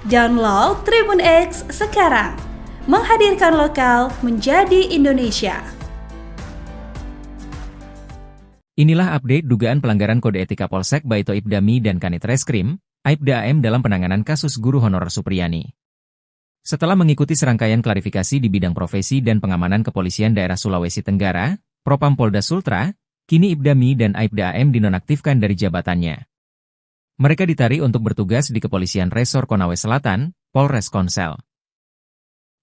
Download Tribun X sekarang, menghadirkan lokal menjadi Indonesia. Inilah update dugaan pelanggaran kode etik Kapolsek Baito Ibdami dan Kanit Reskrim, Aibda AM dalam penanganan kasus guru honorer Supriyani. Setelah mengikuti serangkaian klarifikasi di bidang profesi dan pengamanan kepolisian daerah Sulawesi Tenggara, Propam Polda Sultra, kini Ibdami dan Aibda AM dinonaktifkan dari jabatannya. Mereka ditarik untuk bertugas di Kepolisian Resor Konawe Selatan, Polres Konsel.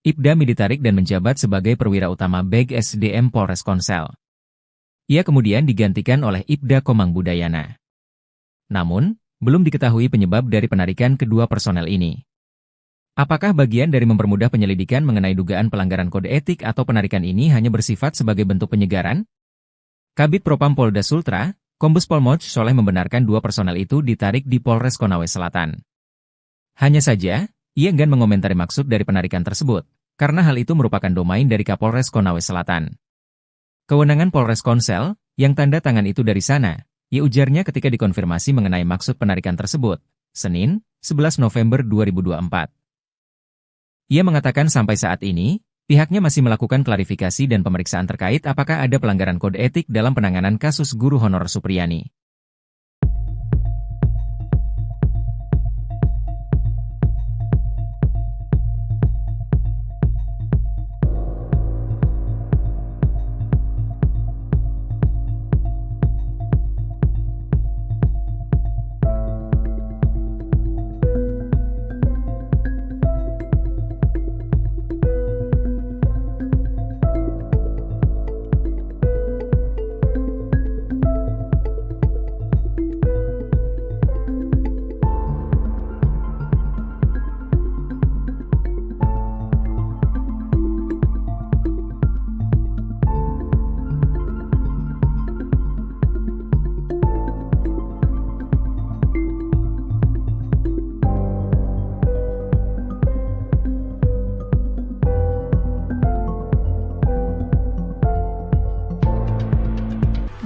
Ibdami ditarik dan menjabat sebagai perwira utama Beg SDM Polres Konsel. Ia kemudian digantikan oleh Ibda Komang Budayana. Namun, belum diketahui penyebab dari penarikan kedua personel ini. Apakah bagian dari mempermudah penyelidikan mengenai dugaan pelanggaran kode etik atau penarikan ini hanya bersifat sebagai bentuk penyegaran? Kabid Propam Polda Sultra, Kombes Pol Moch Soleh membenarkan dua personel itu ditarik di Polres Konawe Selatan. Hanya saja, ia enggan mengomentari maksud dari penarikan tersebut, karena hal itu merupakan domain dari Kapolres Konawe Selatan. Kewenangan Polres Konsel, yang tanda tangan itu dari sana, ia ujarnya ketika dikonfirmasi mengenai maksud penarikan tersebut, Senin, 11 November 2024. Ia mengatakan sampai saat ini, pihaknya masih melakukan klarifikasi dan pemeriksaan terkait apakah ada pelanggaran kode etik dalam penanganan kasus guru honorer Supriyani.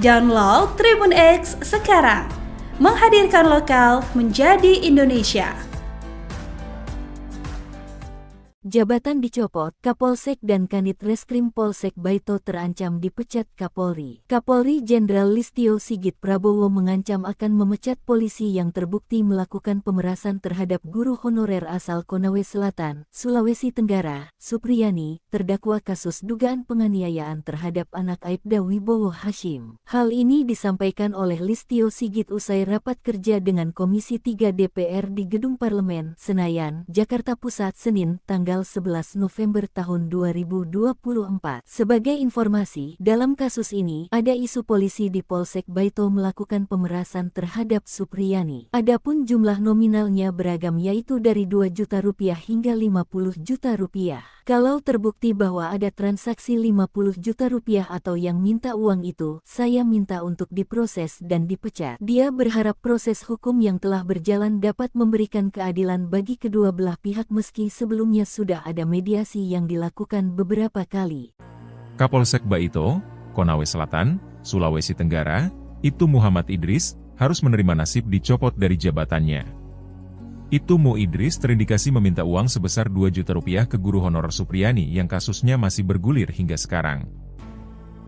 Download Tribun X sekarang, menghadirkan lokal menjadi Indonesia. Jabatan dicopot, Kapolsek dan Kanit Reskrim Polsek Baito terancam dipecat Kapolri. Kapolri Jenderal Listio Sigit Prabowo mengancam akan memecat polisi yang terbukti melakukan pemerasan terhadap guru honorer asal Konawe Selatan, Sulawesi Tenggara, Supriyani, terdakwa kasus dugaan penganiayaan terhadap anak Aibda Wibowo Hashim. Hal ini disampaikan oleh Listio Sigit usai rapat kerja dengan Komisi 3 DPR di Gedung Parlemen, Senayan, Jakarta Pusat Senin, tanggal 11 November tahun 2024. Sebagai informasi, dalam kasus ini, ada isu polisi di Polsek Baito melakukan pemerasan terhadap Supriyani. Adapun jumlah nominalnya beragam yaitu dari 2 juta rupiah hingga 50 juta rupiah. Kalau terbukti bahwa ada transaksi 50 juta rupiah atau yang minta uang itu, saya minta untuk diproses dan dipecat. Dia berharap proses hukum yang telah berjalan dapat memberikan keadilan bagi kedua belah pihak meski sebelumnya sudah ada mediasi yang dilakukan beberapa kali. Kapolsek Baito, Konawe Selatan, Sulawesi Tenggara, Ibtu Muhammad Idris, harus menerima nasib dicopot dari jabatannya. Ibtu Mu Idris terindikasi meminta uang sebesar 2 juta rupiah ke guru honorer Supriyani yang kasusnya masih bergulir hingga sekarang.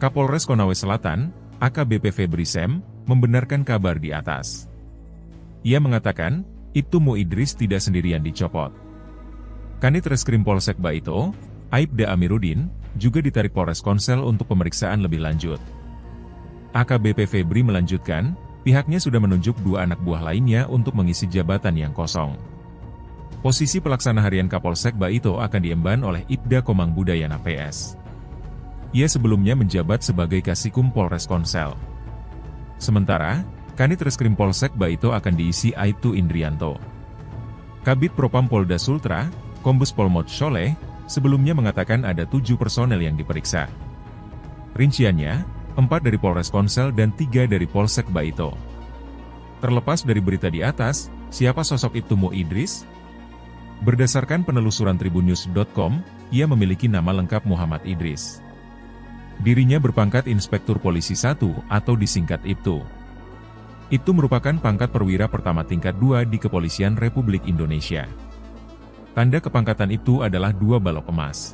Kapolres Konawe Selatan, AKBP Febri Sem, membenarkan kabar di atas. Ia mengatakan, Ibtu Mu Idris tidak sendirian dicopot. Kanit Reskrim Polsek Baito, Aibda Amiruddin, juga ditarik Polres Konsel untuk pemeriksaan lebih lanjut. AKBP Febri melanjutkan, pihaknya sudah menunjuk 2 anak buah lainnya untuk mengisi jabatan yang kosong. Posisi pelaksana harian Kapolsek Baito akan diemban oleh Ibda Komang Budayana PS. Ia sebelumnya menjabat sebagai Kasikum Polres Konsel. Sementara, Kanit Reskrim Polsek Baito akan diisi Aibtu Indrianto. Kabid Propam Polda Sultra, Kombes Pol Moch Soleh, sebelumnya mengatakan ada 7 personel yang diperiksa. Rinciannya, 4 dari Polres Konsel dan 3 dari Polsek Baito. Terlepas dari berita di atas, siapa sosok Ibtu Mu Idris? Berdasarkan penelusuran tribunnews.com, ia memiliki nama lengkap Muhammad Idris. Dirinya berpangkat Inspektur Polisi 1 atau disingkat Ibtu. Itu merupakan pangkat perwira pertama tingkat 2 di Kepolisian Republik Indonesia. Tanda kepangkatan itu adalah 2 balok emas.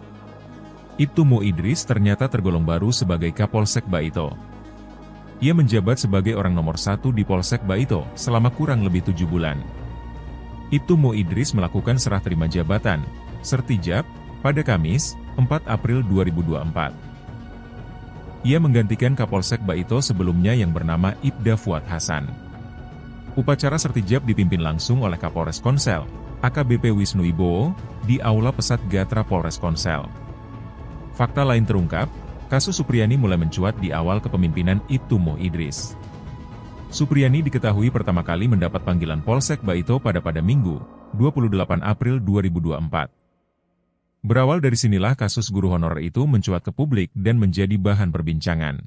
Ibtu Mo Idris ternyata tergolong baru sebagai Kapolsek Baito. Ia menjabat sebagai orang nomor 1 di Polsek Baito selama kurang lebih 7 bulan. Ibtu Mo Idris melakukan serah terima jabatan, sertijab, pada Kamis, 4 April 2024. Ia menggantikan Kapolsek Baito sebelumnya yang bernama Ibda Fuad Hasan. Upacara sertijab dipimpin langsung oleh Kapolres Konsel, AKBP Wisnu Wibowo, di Aula Pesat Gatra Polres Konsel. Fakta lain terungkap, kasus Supriyani mulai mencuat di awal kepemimpinan Ibtu Mo Idris. Supriyani diketahui pertama kali mendapat panggilan Polsek Baito pada Minggu, 28 April 2024. Berawal dari sinilah kasus guru honorer itu mencuat ke publik dan menjadi bahan perbincangan.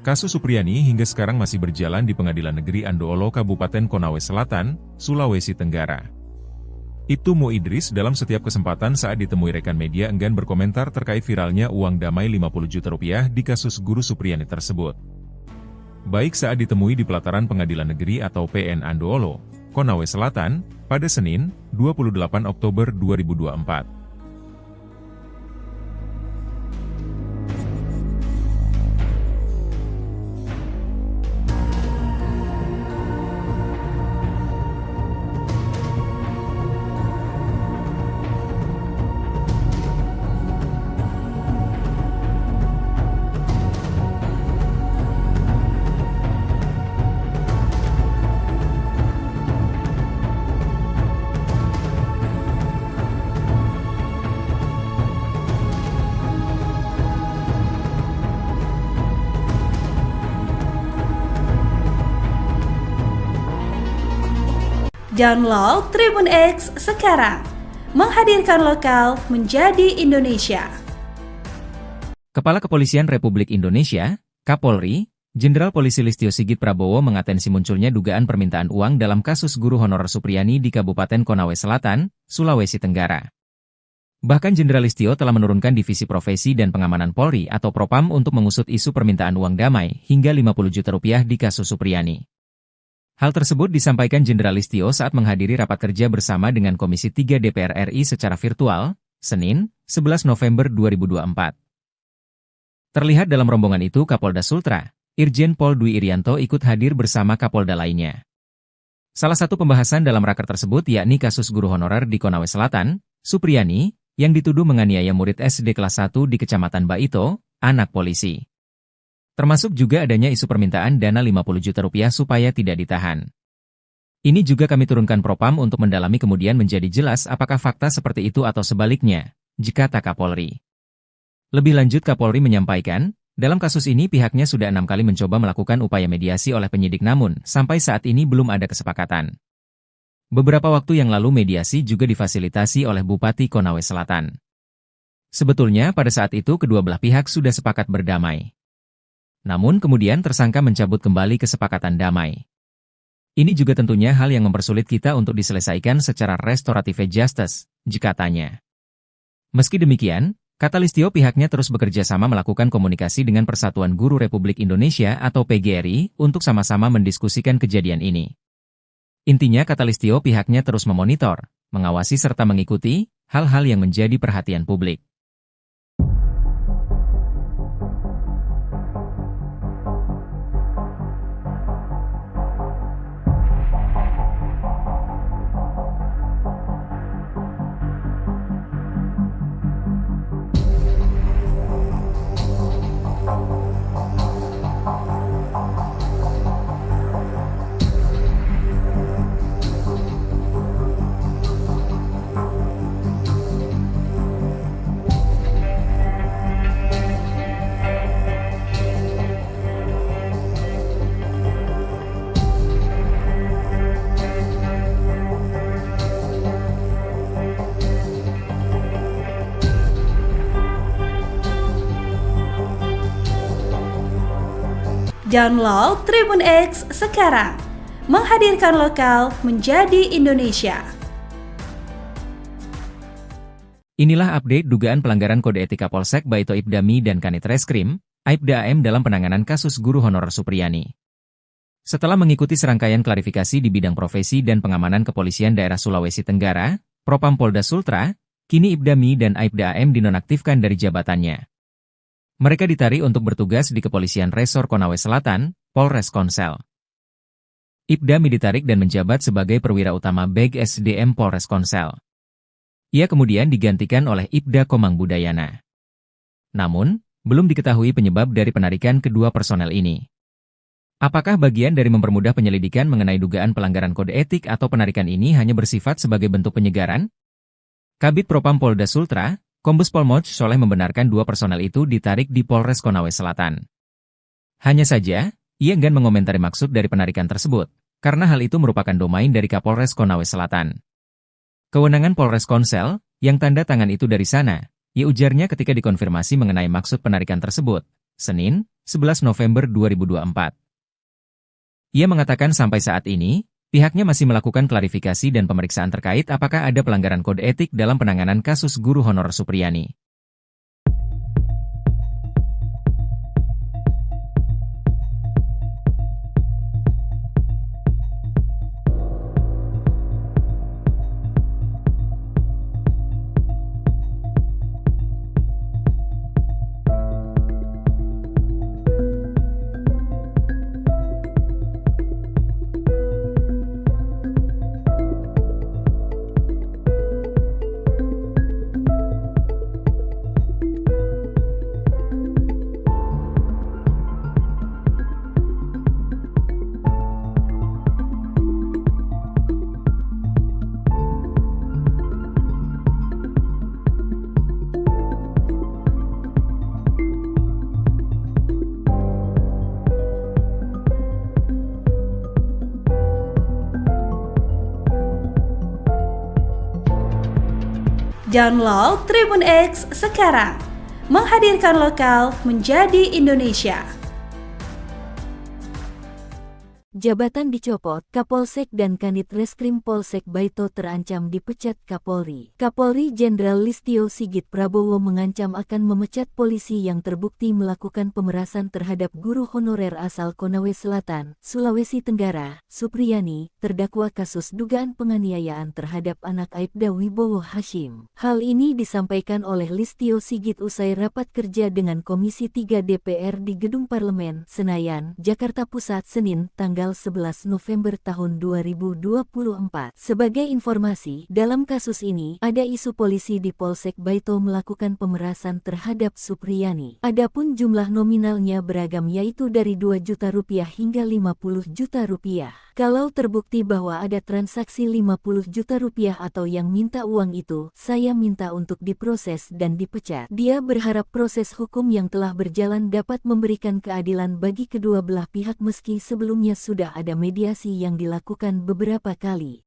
Kasus Supriyani hingga sekarang masih berjalan di Pengadilan Negeri Andoolo Kabupaten Konawe Selatan, Sulawesi Tenggara. Ibtu Mo Idris dalam setiap kesempatan saat ditemui rekan media enggan berkomentar terkait viralnya uang damai 50 juta rupiah di kasus guru Supriyani tersebut. Baik saat ditemui di pelataran Pengadilan Negeri atau PN Andoolo, Konawe Selatan, pada Senin, 28 Oktober 2024. Download Tribun X sekarang, menghadirkan lokal menjadi Indonesia. Kepala Kepolisian Republik Indonesia, Kapolri, Jenderal Polisi Listio Sigit Prabowo mengatensi munculnya dugaan permintaan uang dalam kasus guru honorer Supriyani di Kabupaten Konawe Selatan, Sulawesi Tenggara. Bahkan Jenderal Listio telah menurunkan Divisi Profesi dan Pengamanan Polri atau Propam untuk mengusut isu permintaan uang damai hingga 50 juta rupiah di kasus Supriyani. Hal tersebut disampaikan Jenderal Listio saat menghadiri rapat kerja bersama dengan Komisi 3 DPR RI secara virtual, Senin, 11 November 2024. Terlihat dalam rombongan itu Kapolda Sultra, Irjen Pol Dwi Irianto ikut hadir bersama Kapolda lainnya. Salah satu pembahasan dalam raker tersebut yakni kasus guru honorer di Konawe Selatan, Supriyani, yang dituduh menganiaya murid SD kelas 1 di Kecamatan Baito, anak polisi. Termasuk juga adanya isu permintaan dana 50 juta rupiah supaya tidak ditahan. Ini juga kami turunkan Propam untuk mendalami kemudian menjadi jelas apakah fakta seperti itu atau sebaliknya, jika tak Kapolri. Lebih lanjut Kapolri menyampaikan, dalam kasus ini pihaknya sudah 6 kali mencoba melakukan upaya mediasi oleh penyidik namun, sampai saat ini belum ada kesepakatan. Beberapa waktu yang lalu mediasi juga difasilitasi oleh Bupati Konawe Selatan. Sebetulnya pada saat itu kedua belah pihak sudah sepakat berdamai. Namun kemudian tersangka mencabut kembali kesepakatan damai. Ini juga tentunya hal yang mempersulit kita untuk diselesaikan secara restoratif justice, jikatanya. Meski demikian, kata Listio pihaknya terus bekerja sama melakukan komunikasi dengan Persatuan Guru Republik Indonesia atau PGRI untuk sama-sama mendiskusikan kejadian ini. Intinya kata Listio pihaknya terus memonitor, mengawasi serta mengikuti hal-hal yang menjadi perhatian publik. Download Tribun X sekarang, menghadirkan lokal menjadi Indonesia. Inilah update dugaan pelanggaran kode etika Polsek Baito Ibdami dan Kanit Reskrim, Aibda AM dalam penanganan kasus guru honorer Supriyani. Setelah mengikuti serangkaian klarifikasi di bidang profesi dan pengamanan kepolisian daerah Sulawesi Tenggara, Propam Polda Sultra, kini Ibda Mi dan Aibda AM dinonaktifkan dari jabatannya. Mereka ditarik untuk bertugas di Kepolisian Resor Konawe Selatan, Polres Konsel. Ibda Mi ditarik dan menjabat sebagai perwira utama Beg SDM Polres Konsel. Ia kemudian digantikan oleh Ibda Komang Budayana. Namun, belum diketahui penyebab dari penarikan kedua personel ini. Apakah bagian dari mempermudah penyelidikan mengenai dugaan pelanggaran kode etik atau penarikan ini hanya bersifat sebagai bentuk penyegaran? Kabid Propam Polda Sultra, Kombes Pol Moch Soleh membenarkan dua personel itu ditarik di Polres Konawe Selatan. Hanya saja, ia enggan mengomentari maksud dari penarikan tersebut, karena hal itu merupakan domain dari Kapolres Konawe Selatan. Kewenangan Polres Konsel, yang tanda tangan itu dari sana, ia ujarnya ketika dikonfirmasi mengenai maksud penarikan tersebut, Senin, 11 November 2024. Ia mengatakan sampai saat ini, pihaknya masih melakukan klarifikasi dan pemeriksaan terkait apakah ada pelanggaran kode etik dalam penanganan kasus guru honorer Supriyani. Download Tribun X sekarang, menghadirkan lokal menjadi Indonesia. Jabatan dicopot, Kapolsek dan Kanit Reskrim Polsek Baito terancam dipecat Kapolri. Kapolri Jenderal Listio Sigit Prabowo mengancam akan memecat polisi yang terbukti melakukan pemerasan terhadap guru honorer asal Konawe Selatan, Sulawesi Tenggara, Supriyani, terdakwa kasus dugaan penganiayaan terhadap anak Aibda Wibowo Hashim. Hal ini disampaikan oleh Listio Sigit usai rapat kerja dengan Komisi 3 DPR di Gedung Parlemen, Senayan, Jakarta Pusat, Senin, tanggal 11 November tahun 2024. Sebagai informasi, dalam kasus ini, ada isu polisi di Polsek Baito melakukan pemerasan terhadap Supriyani. Adapun jumlah nominalnya beragam yaitu dari 2 juta rupiah hingga 50 juta rupiah. Kalau terbukti bahwa ada transaksi 50 juta rupiah atau yang minta uang itu, saya minta untuk diproses dan dipecat. Dia berharap proses hukum yang telah berjalan dapat memberikan keadilan bagi kedua belah pihak meski sebelumnya sudah ada mediasi yang dilakukan beberapa kali.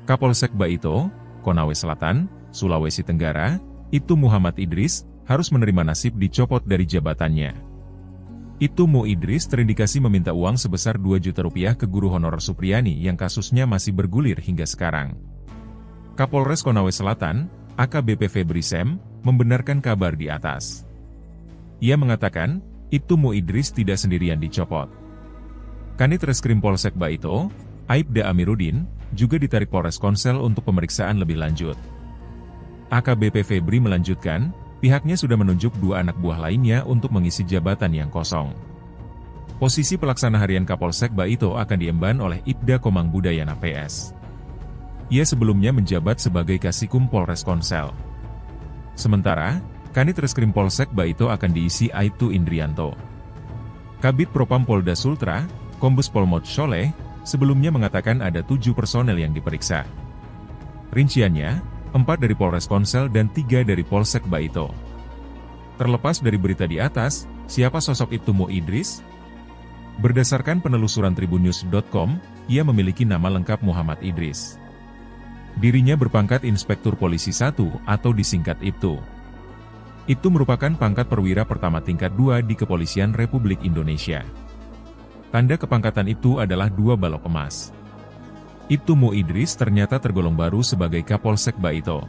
Kapolsek Baito, Konawe Selatan, Sulawesi Tenggara, Ibtu Muhammad Idris, harus menerima nasib dicopot dari jabatannya. Ibtu Mu Idris terindikasi meminta uang sebesar 2 juta rupiah ke guru honorer Supriyani yang kasusnya masih bergulir hingga sekarang. Kapolres Konawe Selatan, AKBP Febri Sem, membenarkan kabar di atas. Ia mengatakan, Ibtu Mu Idris tidak sendirian dicopot. Kanit Reskrim Polsek Baito, Aibda Amiruddin, juga ditarik Polres Konsel untuk pemeriksaan lebih lanjut. AKBP Febri melanjutkan, pihaknya sudah menunjuk 2 anak buah lainnya untuk mengisi jabatan yang kosong. Posisi pelaksana harian Kapolsek Baito akan diemban oleh Ibda Komang Budayana PS. Ia sebelumnya menjabat sebagai Kasikum Polres Konsel. Sementara, Kanit Reskrim Polsek Baito akan diisi Aibtu Indrianto. Kabid Propam Polda Sultra, Kombes Pol Moch Soleh, sebelumnya mengatakan ada 7 personel yang diperiksa. Rinciannya, 4 dari Polres Konsel dan 3 dari Polsek Baito. Terlepas dari berita di atas, siapa sosok Ibtu Mu Idris? Berdasarkan penelusuran tribunnews.com, ia memiliki nama lengkap Muhammad Idris. Dirinya berpangkat Inspektur Polisi 1 atau disingkat Ibtu. Ibtu merupakan pangkat perwira pertama tingkat 2 di Kepolisian Republik Indonesia. Tanda kepangkatan Ibtu adalah 2 balok emas. Ibtu Mu Idris ternyata tergolong baru sebagai Kapolsek Baito.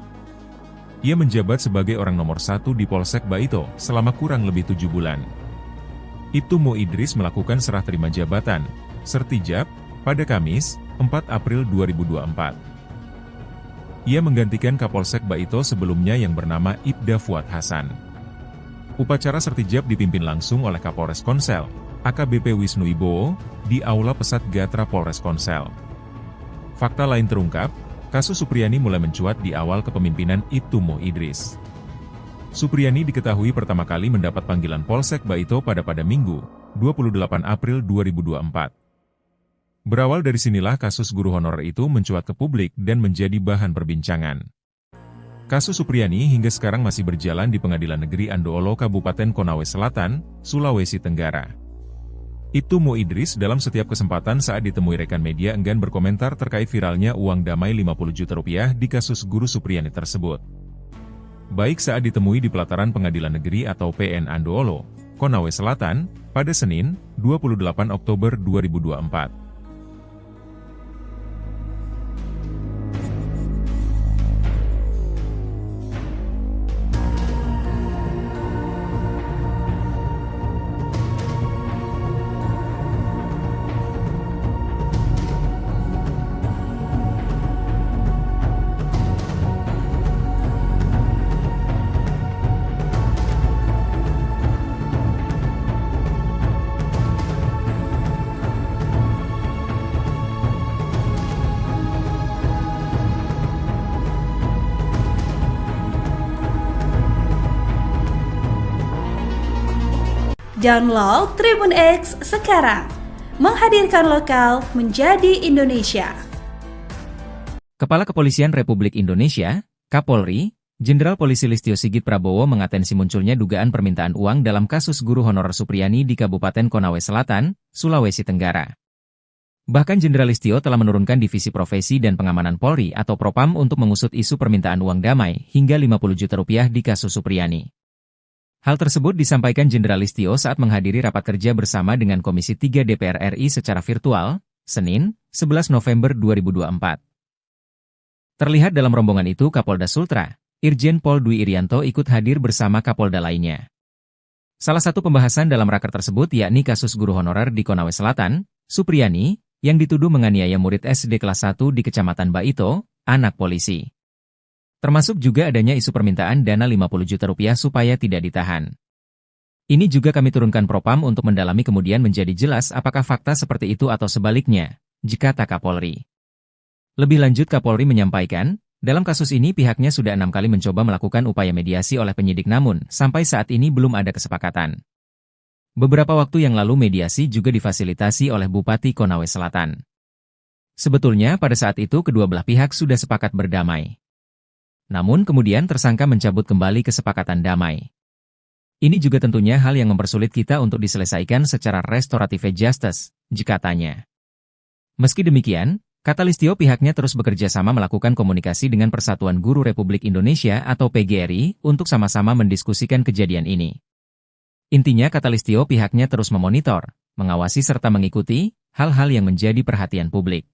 Ia menjabat sebagai orang nomor 1 di Polsek Baito selama kurang lebih 7 bulan. Ibtu Mu Idris melakukan serah terima jabatan, Sertijab, pada Kamis, 4 April 2024. Ia menggantikan Kapolsek Baito sebelumnya yang bernama Ibda Fuad Hasan. Upacara sertijab dipimpin langsung oleh Kapolres Konsel, AKBP Wisnu Wibowo, di Aula Pesat Gatra Polres Konsel. Fakta lain terungkap, kasus Supriyani mulai mencuat di awal kepemimpinan Ibtu Mo Idris. Supriyani diketahui pertama kali mendapat panggilan Polsek Baito pada Minggu, 28 April 2024. Berawal dari sinilah kasus guru honorer itu mencuat ke publik dan menjadi bahan perbincangan. Kasus Supriyani hingga sekarang masih berjalan di Pengadilan Negeri Andoolo Kabupaten Konawe Selatan, Sulawesi Tenggara. Ibtu Mo Idris dalam setiap kesempatan saat ditemui rekan media enggan berkomentar terkait viralnya uang damai 50 juta rupiah di kasus guru Supriyani tersebut. Baik saat ditemui di pelataran Pengadilan Negeri atau PN Andoolo, Konawe Selatan, pada Senin, 28 Oktober 2024. Download Tribun X sekarang, menghadirkan lokal menjadi Indonesia. Kepala Kepolisian Republik Indonesia, Kapolri, Jenderal Polisi Listio Sigit Prabowo mengatensi munculnya dugaan permintaan uang dalam kasus guru honorer Supriyani di Kabupaten Konawe Selatan, Sulawesi Tenggara. Bahkan Jenderal Listio telah menurunkan Divisi Profesi dan Pengamanan Polri atau Propam untuk mengusut isu permintaan uang damai hingga 50 juta rupiah di kasus Supriyani. Hal tersebut disampaikan Jenderal Listio saat menghadiri rapat kerja bersama dengan Komisi 3 DPR RI secara virtual, Senin, 11 November 2024. Terlihat dalam rombongan itu Kapolda Sultra, Irjen Pol Dwi Irianto ikut hadir bersama Kapolda lainnya. Salah satu pembahasan dalam raker tersebut yakni kasus guru honorer di Konawe Selatan, Supriyani, yang dituduh menganiaya murid SD kelas 1 di Kecamatan Baito, anak polisi. Termasuk juga adanya isu permintaan dana 50 juta rupiah supaya tidak ditahan. Ini juga kami turunkan Propam untuk mendalami kemudian menjadi jelas apakah fakta seperti itu atau sebaliknya, kata Kapolri. Lebih lanjut Kapolri menyampaikan, dalam kasus ini pihaknya sudah 6 kali mencoba melakukan upaya mediasi oleh penyidik namun, sampai saat ini belum ada kesepakatan. Beberapa waktu yang lalu mediasi juga difasilitasi oleh Bupati Konawe Selatan. Sebetulnya pada saat itu kedua belah pihak sudah sepakat berdamai. Namun kemudian tersangka mencabut kembali kesepakatan damai. Ini juga tentunya hal yang mempersulit kita untuk diselesaikan secara restoratif justice, katanya. Meski demikian, kata Listio pihaknya terus bekerja sama melakukan komunikasi dengan Persatuan Guru Republik Indonesia atau PGRI untuk sama-sama mendiskusikan kejadian ini. Intinya kata Listio pihaknya terus memonitor, mengawasi serta mengikuti hal-hal yang menjadi perhatian publik.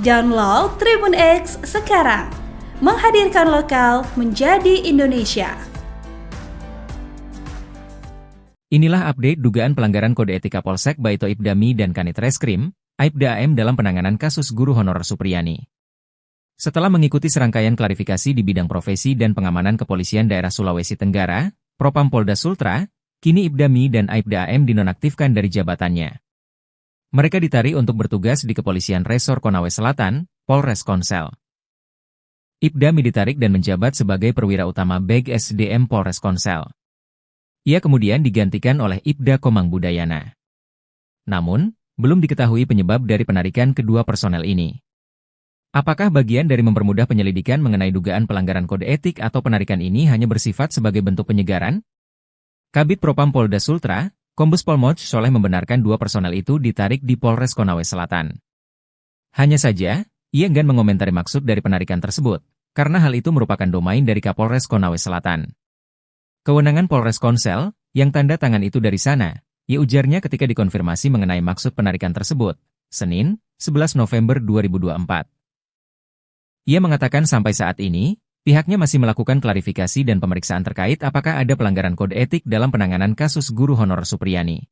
Download Tribun X sekarang, menghadirkan lokal menjadi Indonesia. Inilah update dugaan pelanggaran kode etika Polsek Baito Ibdami dan Kanit Reskrim, Aibda AM dalam penanganan kasus guru honorer Supriyani. Setelah mengikuti serangkaian klarifikasi di bidang profesi dan pengamanan kepolisian daerah Sulawesi Tenggara, Propam Polda Sultra, kini Ibdami dan Aibda AM dinonaktifkan dari jabatannya. Mereka ditarik untuk bertugas di Kepolisian Resor Konawe Selatan, Polres Konsel. Ibdami ditarik dan menjabat sebagai perwira utama Beg SDM Polres Konsel. Ia kemudian digantikan oleh Ibda Komang Budayana. Namun, belum diketahui penyebab dari penarikan kedua personel ini. Apakah bagian dari mempermudah penyelidikan mengenai dugaan pelanggaran kode etik atau penarikan ini hanya bersifat sebagai bentuk penyegaran? Kabid Propam Polda Sultra, Kombes Pol Moch Sholeh membenarkan dua personel itu ditarik di Polres Konawe Selatan. Hanya saja, ia enggan mengomentari maksud dari penarikan tersebut, karena hal itu merupakan domain dari Kapolres Konawe Selatan. Kewenangan Polres Konsel, yang tanda tangan itu dari sana, ia ujarnya ketika dikonfirmasi mengenai maksud penarikan tersebut, Senin, 11 November 2024. Ia mengatakan sampai saat ini, pihaknya masih melakukan klarifikasi dan pemeriksaan terkait apakah ada pelanggaran kode etik dalam penanganan kasus guru honorer Supriyani.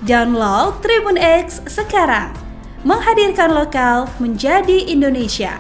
Download Tribun X sekarang, menghadirkan lokal menjadi Indonesia.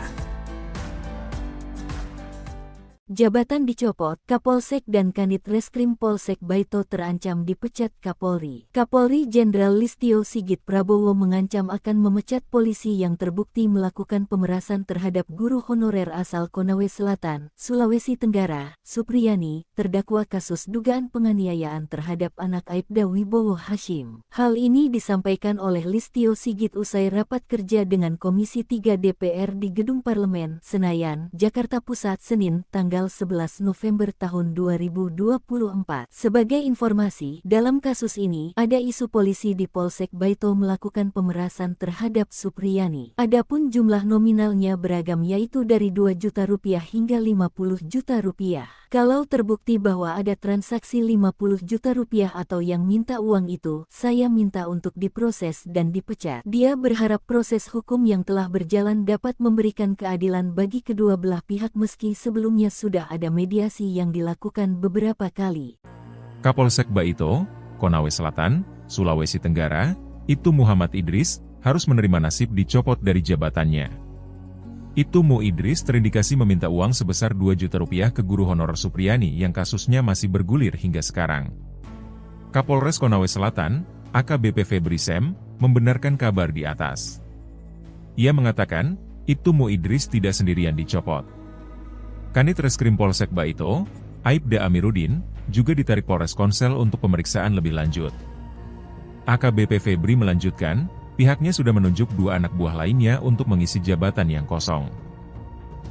Jabatan dicopot, Kapolsek dan Kanit Reskrim Polsek Baito terancam dipecat Kapolri. Kapolri Jenderal Listio Sigit Prabowo mengancam akan memecat polisi yang terbukti melakukan pemerasan terhadap guru honorer asal Konawe Selatan, Sulawesi Tenggara, Supriyani, terdakwa kasus dugaan penganiayaan terhadap anak Aibda Wibowo Hashim. Hal ini disampaikan oleh Listio Sigit usai rapat kerja dengan Komisi 3 DPR di Gedung Parlemen, Senayan, Jakarta Pusat, Senin, tanggal 11 November tahun 2024. Sebagai informasi, dalam kasus ini, ada isu polisi di Polsek Baito melakukan pemerasan terhadap Supriyani. Adapun jumlah nominalnya beragam yaitu dari 2 juta rupiah hingga 50 juta rupiah. Kalau terbukti bahwa ada transaksi 50 juta rupiah atau yang minta uang itu, saya minta untuk diproses dan dipecat. Dia berharap proses hukum yang telah berjalan dapat memberikan keadilan bagi kedua belah pihak meski sebelumnya sudah ada mediasi yang dilakukan beberapa kali. Kapolsek Baito, Konawe Selatan, Sulawesi Tenggara, Ibtu Muhammad Idris, harus menerima nasib dicopot dari jabatannya. Ibtu Mu Idris terindikasi meminta uang sebesar 2 juta rupiah ke guru honorer Supriyani yang kasusnya masih bergulir hingga sekarang. Kapolres Konawe Selatan, AKBP Febri Sem, membenarkan kabar di atas. Ia mengatakan, Ibtu Mu Idris tidak sendirian dicopot. Kanit Reskrim Polsek Baito, Aibda Amiruddin, juga ditarik Polres Konsel untuk pemeriksaan lebih lanjut. AKBP Febri melanjutkan, pihaknya sudah menunjuk 2 anak buah lainnya untuk mengisi jabatan yang kosong.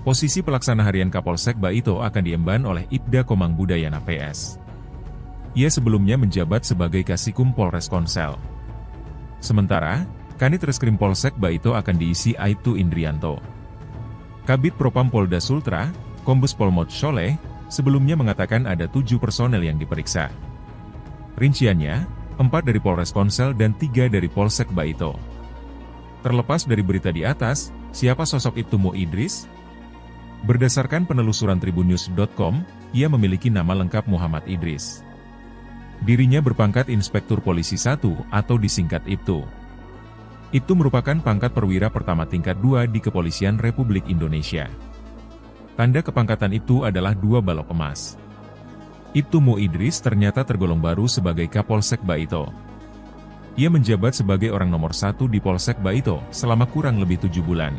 Posisi pelaksana harian Kapolsek Baito akan diemban oleh Ibda Komang Budayana PS. Ia sebelumnya menjabat sebagai Kasikum Polres Konsel. Sementara, Kanit Reskrim Polsek Baito akan diisi Aibtu Indrianto. Kabid Propam Polda Sultra, Kombes Pol Moch Sholeh, sebelumnya mengatakan ada 7 personel yang diperiksa. Rinciannya, 4 dari Polres Konsel dan 3 dari Polsek Baito. Terlepas dari berita di atas, siapa sosok Ibtu Mu Idris? Berdasarkan penelusuran tribunnews.com, ia memiliki nama lengkap Muhammad Idris. Dirinya berpangkat Inspektur Polisi 1 atau disingkat Ibtu. Itu merupakan pangkat perwira pertama tingkat 2 di Kepolisian Republik Indonesia. Tanda kepangkatan itu adalah 2 balok emas. Ibtu Mu Idris ternyata tergolong baru sebagai Kapolsek Baito. Ia menjabat sebagai orang nomor 1 di Polsek Baito selama kurang lebih 7 bulan.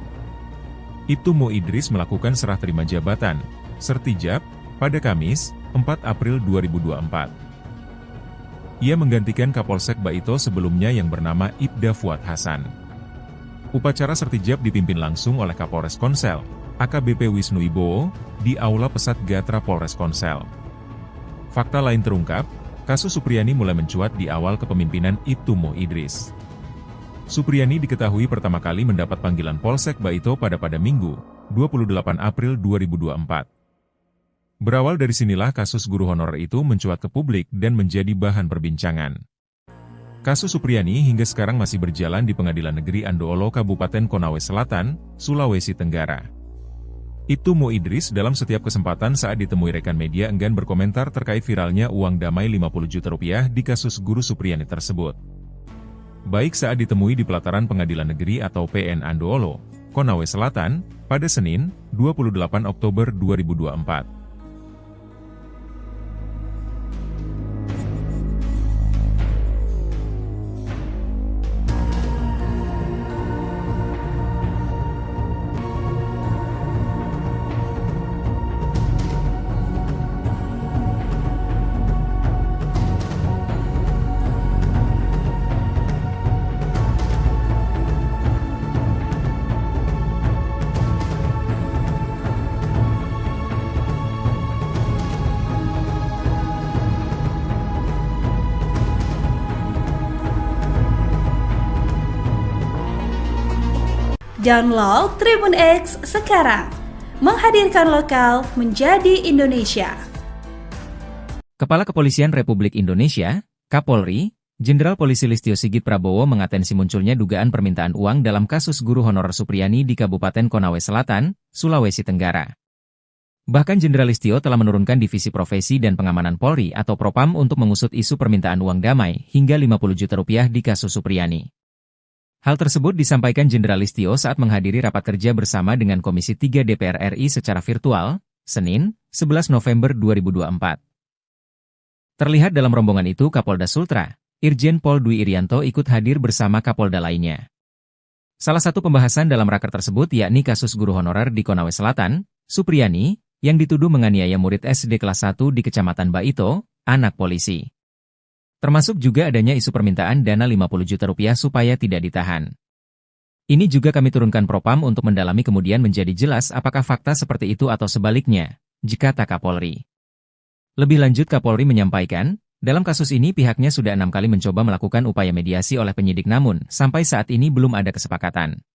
Ibtu Mu Idris melakukan serah terima jabatan, sertijab, pada Kamis, 4 April 2024. Ia menggantikan Kapolsek Baito sebelumnya yang bernama Ibda Fuad Hasan. Upacara sertijab dipimpin langsung oleh Kapolres Konsel, AKBP Wisnu Wibowo, di Aula Pesat Gatra Polres Konsel. Fakta lain terungkap, kasus Supriyani mulai mencuat di awal kepemimpinan Ibtu Mu Idris. Supriyani diketahui pertama kali mendapat panggilan Polsek Baito pada Minggu, 28 April 2024. Berawal dari sinilah kasus guru honorer itu mencuat ke publik dan menjadi bahan perbincangan. Kasus Supriyani hingga sekarang masih berjalan di Pengadilan Negeri Andoolo Kabupaten Konawe Selatan, Sulawesi Tenggara. Ibtu Mo Idris dalam setiap kesempatan saat ditemui rekan media enggan berkomentar terkait viralnya uang damai 50 juta rupiah di kasus guru Supriyani tersebut. Baik saat ditemui di pelataran Pengadilan Negeri atau PN Andoolo, Konawe Selatan, pada Senin, 28 Oktober 2024. Download Tribun X sekarang, menghadirkan lokal menjadi Indonesia. Kepala Kepolisian Republik Indonesia, Kapolri, Jenderal Polisi Listio Sigit Prabowo mengatensi munculnya dugaan permintaan uang dalam kasus guru honorer Supriyani di Kabupaten Konawe Selatan, Sulawesi Tenggara. Bahkan Jenderal Listio telah menurunkan Divisi Profesi dan Pengamanan Polri atau Propam untuk mengusut isu permintaan uang damai hingga 50 juta rupiah di kasus Supriyani. Hal tersebut disampaikan Jenderal Listio saat menghadiri rapat kerja bersama dengan Komisi 3 DPR RI secara virtual, Senin, 11 November 2024. Terlihat dalam rombongan itu Kapolda Sultra, Irjen Pol Dwi Irianto ikut hadir bersama Kapolda lainnya. Salah satu pembahasan dalam raker tersebut yakni kasus guru honorer di Konawe Selatan, Supriyani, yang dituduh menganiaya murid SD kelas 1 di Kecamatan Baito, anak polisi. Termasuk juga adanya isu permintaan dana 50 juta rupiah supaya tidak ditahan. Ini juga kami turunkan Propam untuk mendalami kemudian menjadi jelas apakah fakta seperti itu atau sebaliknya, kata Kapolri. Lebih lanjut Kapolri menyampaikan, dalam kasus ini pihaknya sudah 6 kali mencoba melakukan upaya mediasi oleh penyidik namun, sampai saat ini belum ada kesepakatan.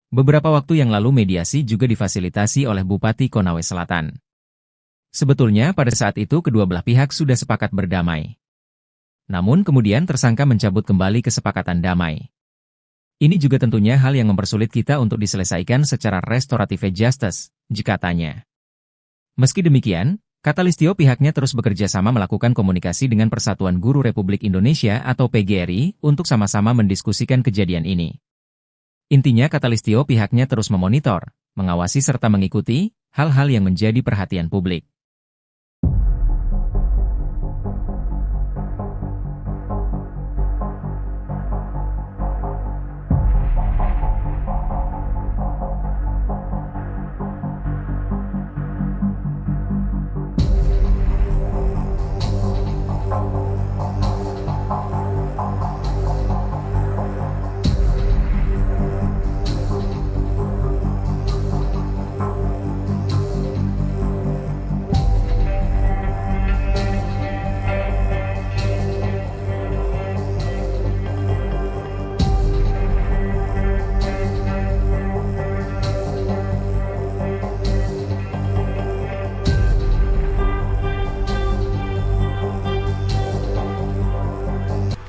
Beberapa waktu yang lalu mediasi juga difasilitasi oleh Bupati Konawe Selatan. Sebetulnya pada saat itu kedua belah pihak sudah sepakat berdamai. Namun kemudian tersangka mencabut kembali kesepakatan damai. Ini juga tentunya hal yang mempersulit kita untuk diselesaikan secara restoratif justice, katanya. Meski demikian, kata Listio pihaknya terus bekerja sama melakukan komunikasi dengan Persatuan Guru Republik Indonesia atau PGRI untuk sama-sama mendiskusikan kejadian ini. Intinya kata Listio pihaknya terus memonitor, mengawasi serta mengikuti hal-hal yang menjadi perhatian publik.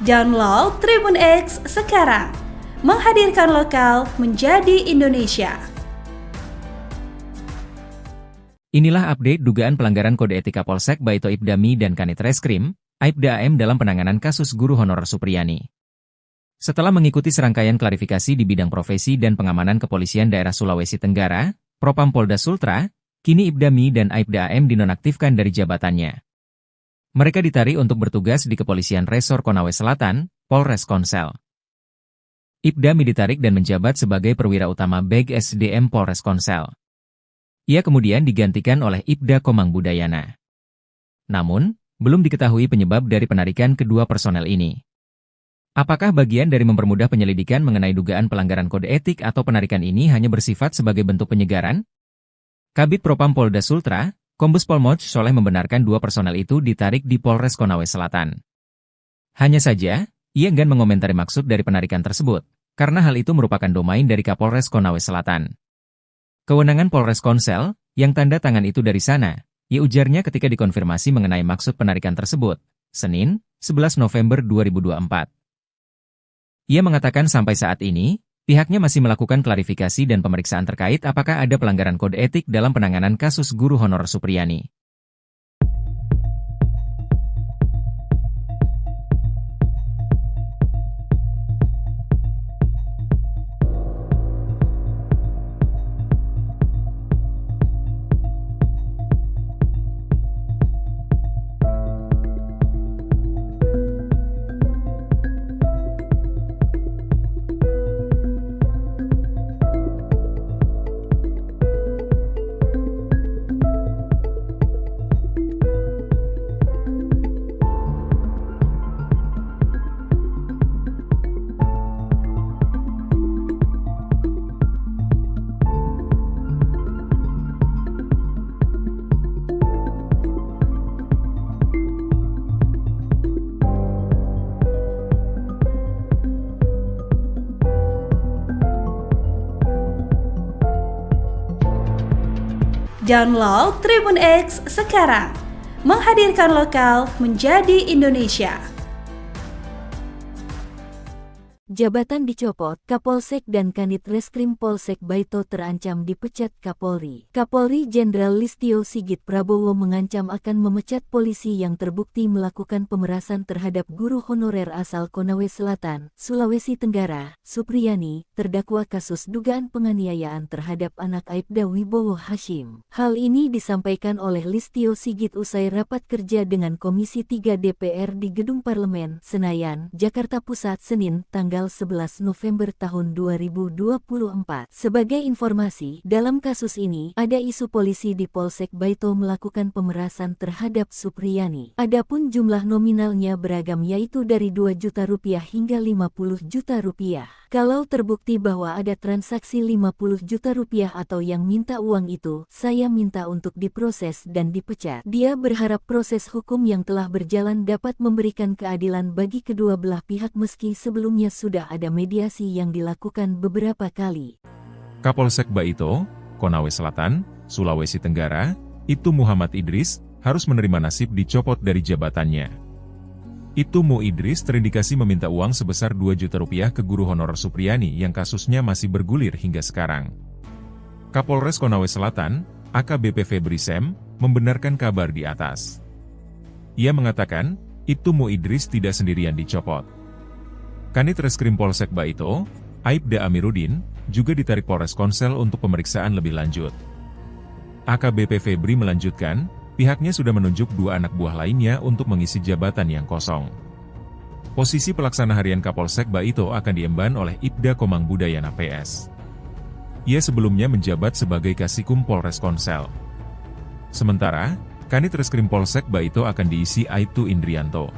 Download Tribun X sekarang, menghadirkan lokal menjadi Indonesia. Inilah update dugaan pelanggaran kode etika Polsek Baito Ibdami dan Kanit Reskrim, Aibda AM dalam penanganan kasus guru honorer Supriyani. Setelah mengikuti serangkaian klarifikasi di bidang profesi dan pengamanan kepolisian daerah Sulawesi Tenggara, Propam Polda Sultra, kini Ibdami dan Aibda AM dinonaktifkan dari jabatannya. Mereka ditarik untuk bertugas di Kepolisian Resor Konawe Selatan, Polres Konsel. Ibdami ditarik dan menjabat sebagai perwira utama Beg SDM Polres Konsel. Ia kemudian digantikan oleh Ibda Komang Budayana. Namun, belum diketahui penyebab dari penarikan kedua personel ini. Apakah bagian dari mempermudah penyelidikan mengenai dugaan pelanggaran kode etik atau penarikan ini hanya bersifat sebagai bentuk penyegaran? Kabid Propam Polda Sultra, Kombes Pol Moch Soleh membenarkan dua personel itu ditarik di Polres Konawe Selatan. Hanya saja, ia enggan mengomentari maksud dari penarikan tersebut, karena hal itu merupakan domain dari Kapolres Konawe Selatan. Kewenangan Polres Konsel, yang tanda tangan itu dari sana, ya ujarnya ketika dikonfirmasi mengenai maksud penarikan tersebut, Senin, 11 November 2024. Ia mengatakan sampai saat ini, pihaknya masih melakukan klarifikasi dan pemeriksaan terkait apakah ada pelanggaran kode etik dalam penanganan kasus guru honorer Supriyani. Download Tribun X sekarang, menghadirkan lokal menjadi Indonesia. Jabatan dicopot, Kapolsek dan Kanit Reskrim Polsek Baito terancam dipecat Kapolri. Kapolri Jenderal Listio Sigit Prabowo mengancam akan memecat polisi yang terbukti melakukan pemerasan terhadap guru honorer asal Konawe Selatan, Sulawesi Tenggara, Supriyani, terdakwa kasus dugaan penganiayaan terhadap anak Aibda Wibowo Hashim. Hal ini disampaikan oleh Listio Sigit usai rapat kerja dengan Komisi 3 DPR di Gedung Parlemen, Senayan, Jakarta Pusat, Senin, tanggal 11 November tahun 2024. Sebagai informasi, dalam kasus ini, ada isu polisi di Polsek Baito melakukan pemerasan terhadap Supriyani. Adapun jumlah nominalnya beragam yaitu dari 2 juta rupiah hingga 50 juta rupiah. Kalau terbukti bahwa ada transaksi 50 juta rupiah atau yang minta uang itu, saya minta untuk diproses dan dipecat. Dia berharap proses hukum yang telah berjalan dapat memberikan keadilan bagi kedua belah pihak meski sebelumnya sudah ada mediasi yang dilakukan beberapa kali. Kapolsek Baito, Konawe Selatan, Sulawesi Tenggara, Ibtu Muhammad Idris, harus menerima nasib dicopot dari jabatannya. Ibtu Mu Idris terindikasi meminta uang sebesar 2 juta rupiah ke guru honorer Supriyani yang kasusnya masih bergulir hingga sekarang. Kapolres Konawe Selatan, AKBP Febri Sem, membenarkan kabar di atas. Ia mengatakan, Ibtu Mu Idris tidak sendirian dicopot. Kanit Reskrim Polsek Baito, Aibda Amiruddin, juga ditarik Polres Konsel untuk pemeriksaan lebih lanjut. AKBP Febri melanjutkan, pihaknya sudah menunjuk 2 anak buah lainnya untuk mengisi jabatan yang kosong. Posisi pelaksana harian Kapolsek Baito akan diemban oleh Ibda Komang Budayana PS. Ia sebelumnya menjabat sebagai Kasikum Polres Konsel. Sementara, Kanit Reskrim Polsek Baito akan diisi Aibtu Indrianto.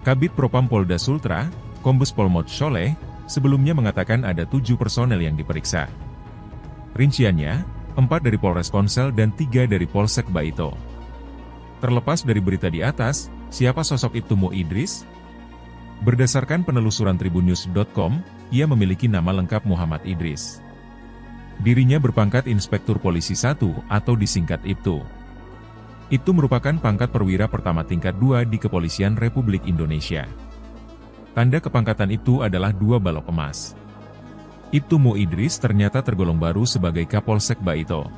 Kabid Propam Polda Sultra, Kombes Pol Mod Sholeh, sebelumnya mengatakan ada 7 personel yang diperiksa. Rinciannya, 4 dari Polres Konsel dan 3 dari Polsek Baito. Terlepas dari berita di atas, siapa sosok Ibtu Mu Idris? Berdasarkan penelusuran tribunnews.com, ia memiliki nama lengkap Muhammad Idris. Dirinya berpangkat Inspektur Polisi 1 atau disingkat Ibtu. Itu merupakan pangkat perwira pertama tingkat 2 di Kepolisian Republik Indonesia. Tanda kepangkatan itu adalah 2 balok emas. Ibtu Mu Idris ternyata tergolong baru sebagai Kapolsek Baito.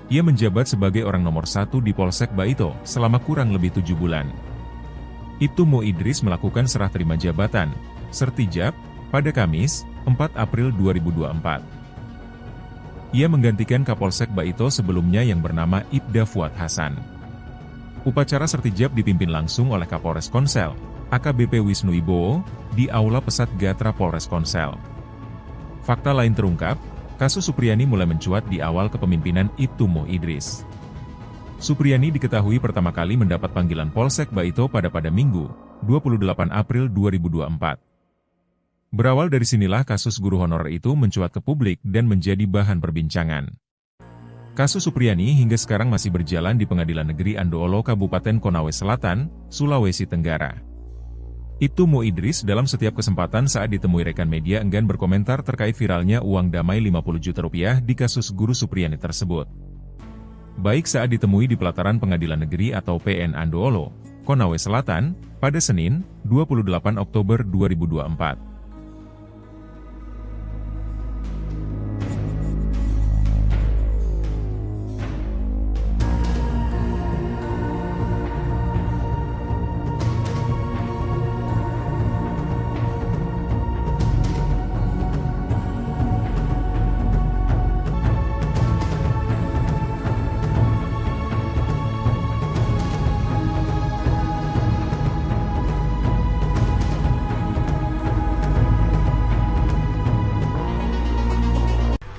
Ia menjabat sebagai orang nomor 1 di Polsek Baito selama kurang lebih 7 bulan. Ibtu Mu Idris melakukan serah terima jabatan, sertijab, pada Kamis, 4 April 2024. Ia menggantikan Kapolsek Baito sebelumnya yang bernama Ibda Fuad Hasan. Upacara sertijab dipimpin langsung oleh Kapolres Konsel, AKBP Wisnu Wibowo, di Aula Pesat Gatra Polres Konsel. Fakta lain terungkap, kasus Supriyani mulai mencuat di awal kepemimpinan Ibtu Mu Idris. Supriyani diketahui pertama kali mendapat panggilan Polsek Baito pada Minggu, 28 April 2024. Berawal dari sinilah kasus guru honorer itu mencuat ke publik dan menjadi bahan perbincangan. Kasus Supriyani hingga sekarang masih berjalan di Pengadilan Negeri Andoolo Kabupaten Konawe Selatan, Sulawesi Tenggara. Ibtu Idris dalam setiap kesempatan saat ditemui rekan media enggan berkomentar terkait viralnya uang damai 50 juta rupiah di kasus Guru Supriyani tersebut. Baik saat ditemui di pelataran Pengadilan Negeri atau PN Andoolo, Konawe Selatan, pada Senin, 28 Oktober 2024.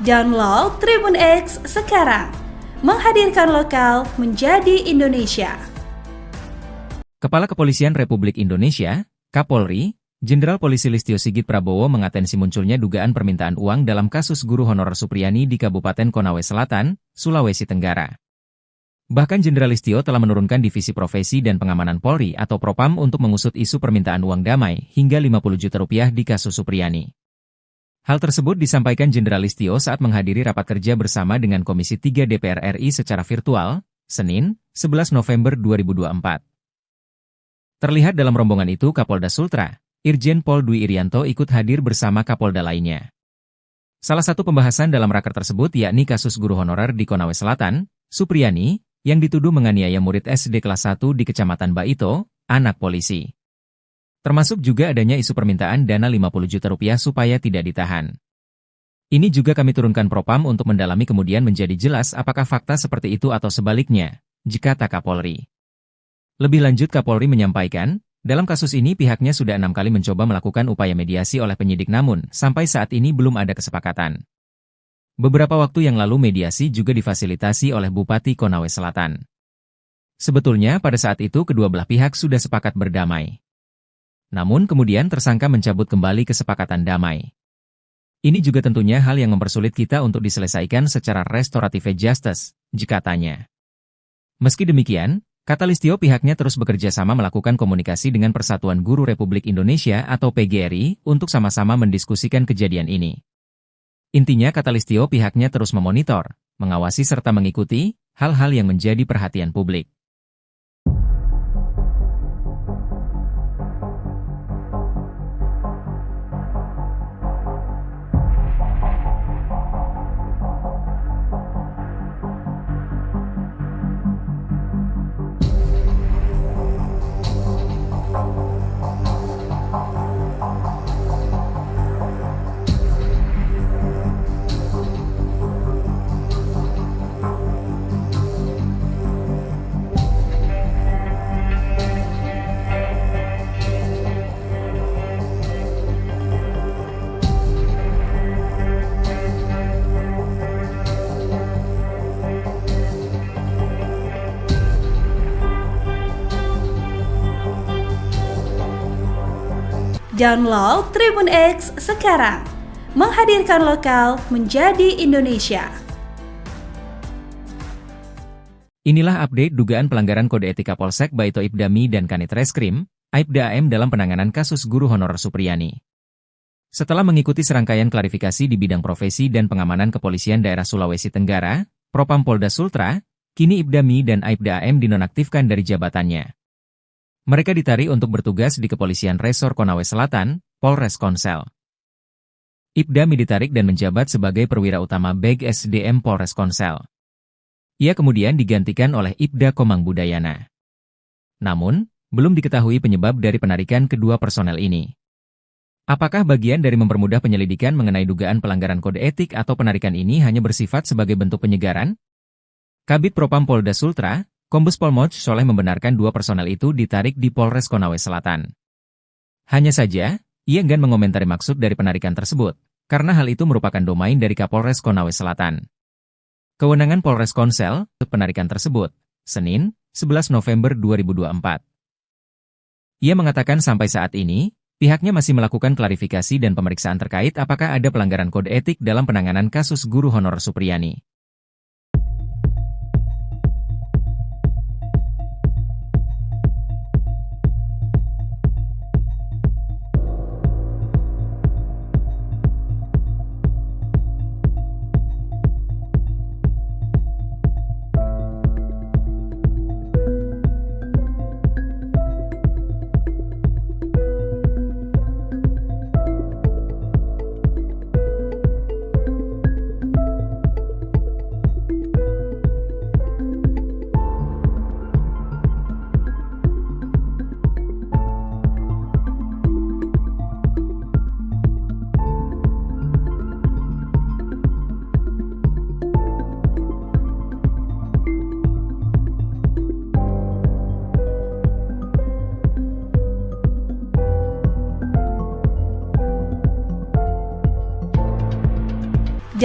Download Tribun X sekarang, menghadirkan lokal menjadi Indonesia. Kepala Kepolisian Republik Indonesia, Kapolri, Jenderal Polisi Listio Sigit Prabowo mengatensi munculnya dugaan permintaan uang dalam kasus guru honorer Supriyani di Kabupaten Konawe Selatan, Sulawesi Tenggara. Bahkan Jenderal Listio telah menurunkan Divisi Profesi dan Pengamanan Polri atau Propam untuk mengusut isu permintaan uang damai hingga 50 juta rupiah di kasus Supriyani. Hal tersebut disampaikan Jenderal Listio saat menghadiri rapat kerja bersama dengan Komisi 3 DPR RI secara virtual, Senin, 11 November 2024. Terlihat dalam rombongan itu Kapolda Sultra, Irjen Pol Dwi Irianto ikut hadir bersama Kapolda lainnya. Salah satu pembahasan dalam raker tersebut yakni kasus guru honorer di Konawe Selatan, Supriyani, yang dituduh menganiaya murid SD kelas 1 di Kecamatan Baito, anak polisi. Termasuk juga adanya isu permintaan dana 50 juta rupiah supaya tidak ditahan. Ini juga kami turunkan Propam untuk mendalami kemudian menjadi jelas apakah fakta seperti itu atau sebaliknya, jika tak Kapolri. Lebih lanjut Kapolri menyampaikan, dalam kasus ini pihaknya sudah 6 kali mencoba melakukan upaya mediasi oleh penyidik namun sampai saat ini belum ada kesepakatan. Beberapa waktu yang lalu mediasi juga difasilitasi oleh Bupati Konawe Selatan. Sebetulnya pada saat itu kedua belah pihak sudah sepakat berdamai. Namun kemudian tersangka mencabut kembali kesepakatan damai. Ini juga tentunya hal yang mempersulit kita untuk diselesaikan secara restoratif justice, jikatanya. Meski demikian, kata Listio pihaknya terus bekerja sama melakukan komunikasi dengan Persatuan Guru Republik Indonesia atau PGRI untuk sama-sama mendiskusikan kejadian ini. Intinya kata Listio pihaknya terus memonitor, mengawasi serta mengikuti hal-hal yang menjadi perhatian publik. Download Tribun X sekarang, menghadirkan lokal menjadi Indonesia. Inilah update dugaan pelanggaran kode etika Polsek Baito Ibdami dan Kanit Reskrim, Aibda AM dalam penanganan kasus guru honorer Supriyani. Setelah mengikuti serangkaian klarifikasi di bidang profesi dan pengamanan kepolisian daerah Sulawesi Tenggara, Propam Polda Sultra, kini Ibdami dan Aibda AM dinonaktifkan dari jabatannya. Mereka ditarik untuk bertugas di Kepolisian Resor Konawe Selatan, Polres Konsel. Ibdami ditarik dan menjabat sebagai perwira utama Beg SDM Polres Konsel. Ia kemudian digantikan oleh Ibda Komang Budayana. Namun, belum diketahui penyebab dari penarikan kedua personel ini. Apakah bagian dari mempermudah penyelidikan mengenai dugaan pelanggaran kode etik atau penarikan ini hanya bersifat sebagai bentuk penyegaran? Kabid Propam Polda Sultra, Kombes Pol Moch Soleh membenarkan dua personel itu ditarik di Polres Konawe Selatan. Hanya saja, ia enggan mengomentari maksud dari penarikan tersebut, karena hal itu merupakan domain dari Kapolres Konawe Selatan. Kewenangan Polres Konsel, penarikan tersebut, Senin, 11 November 2024. Ia mengatakan sampai saat ini, pihaknya masih melakukan klarifikasi dan pemeriksaan terkait apakah ada pelanggaran kode etik dalam penanganan kasus guru honorer Supriyani.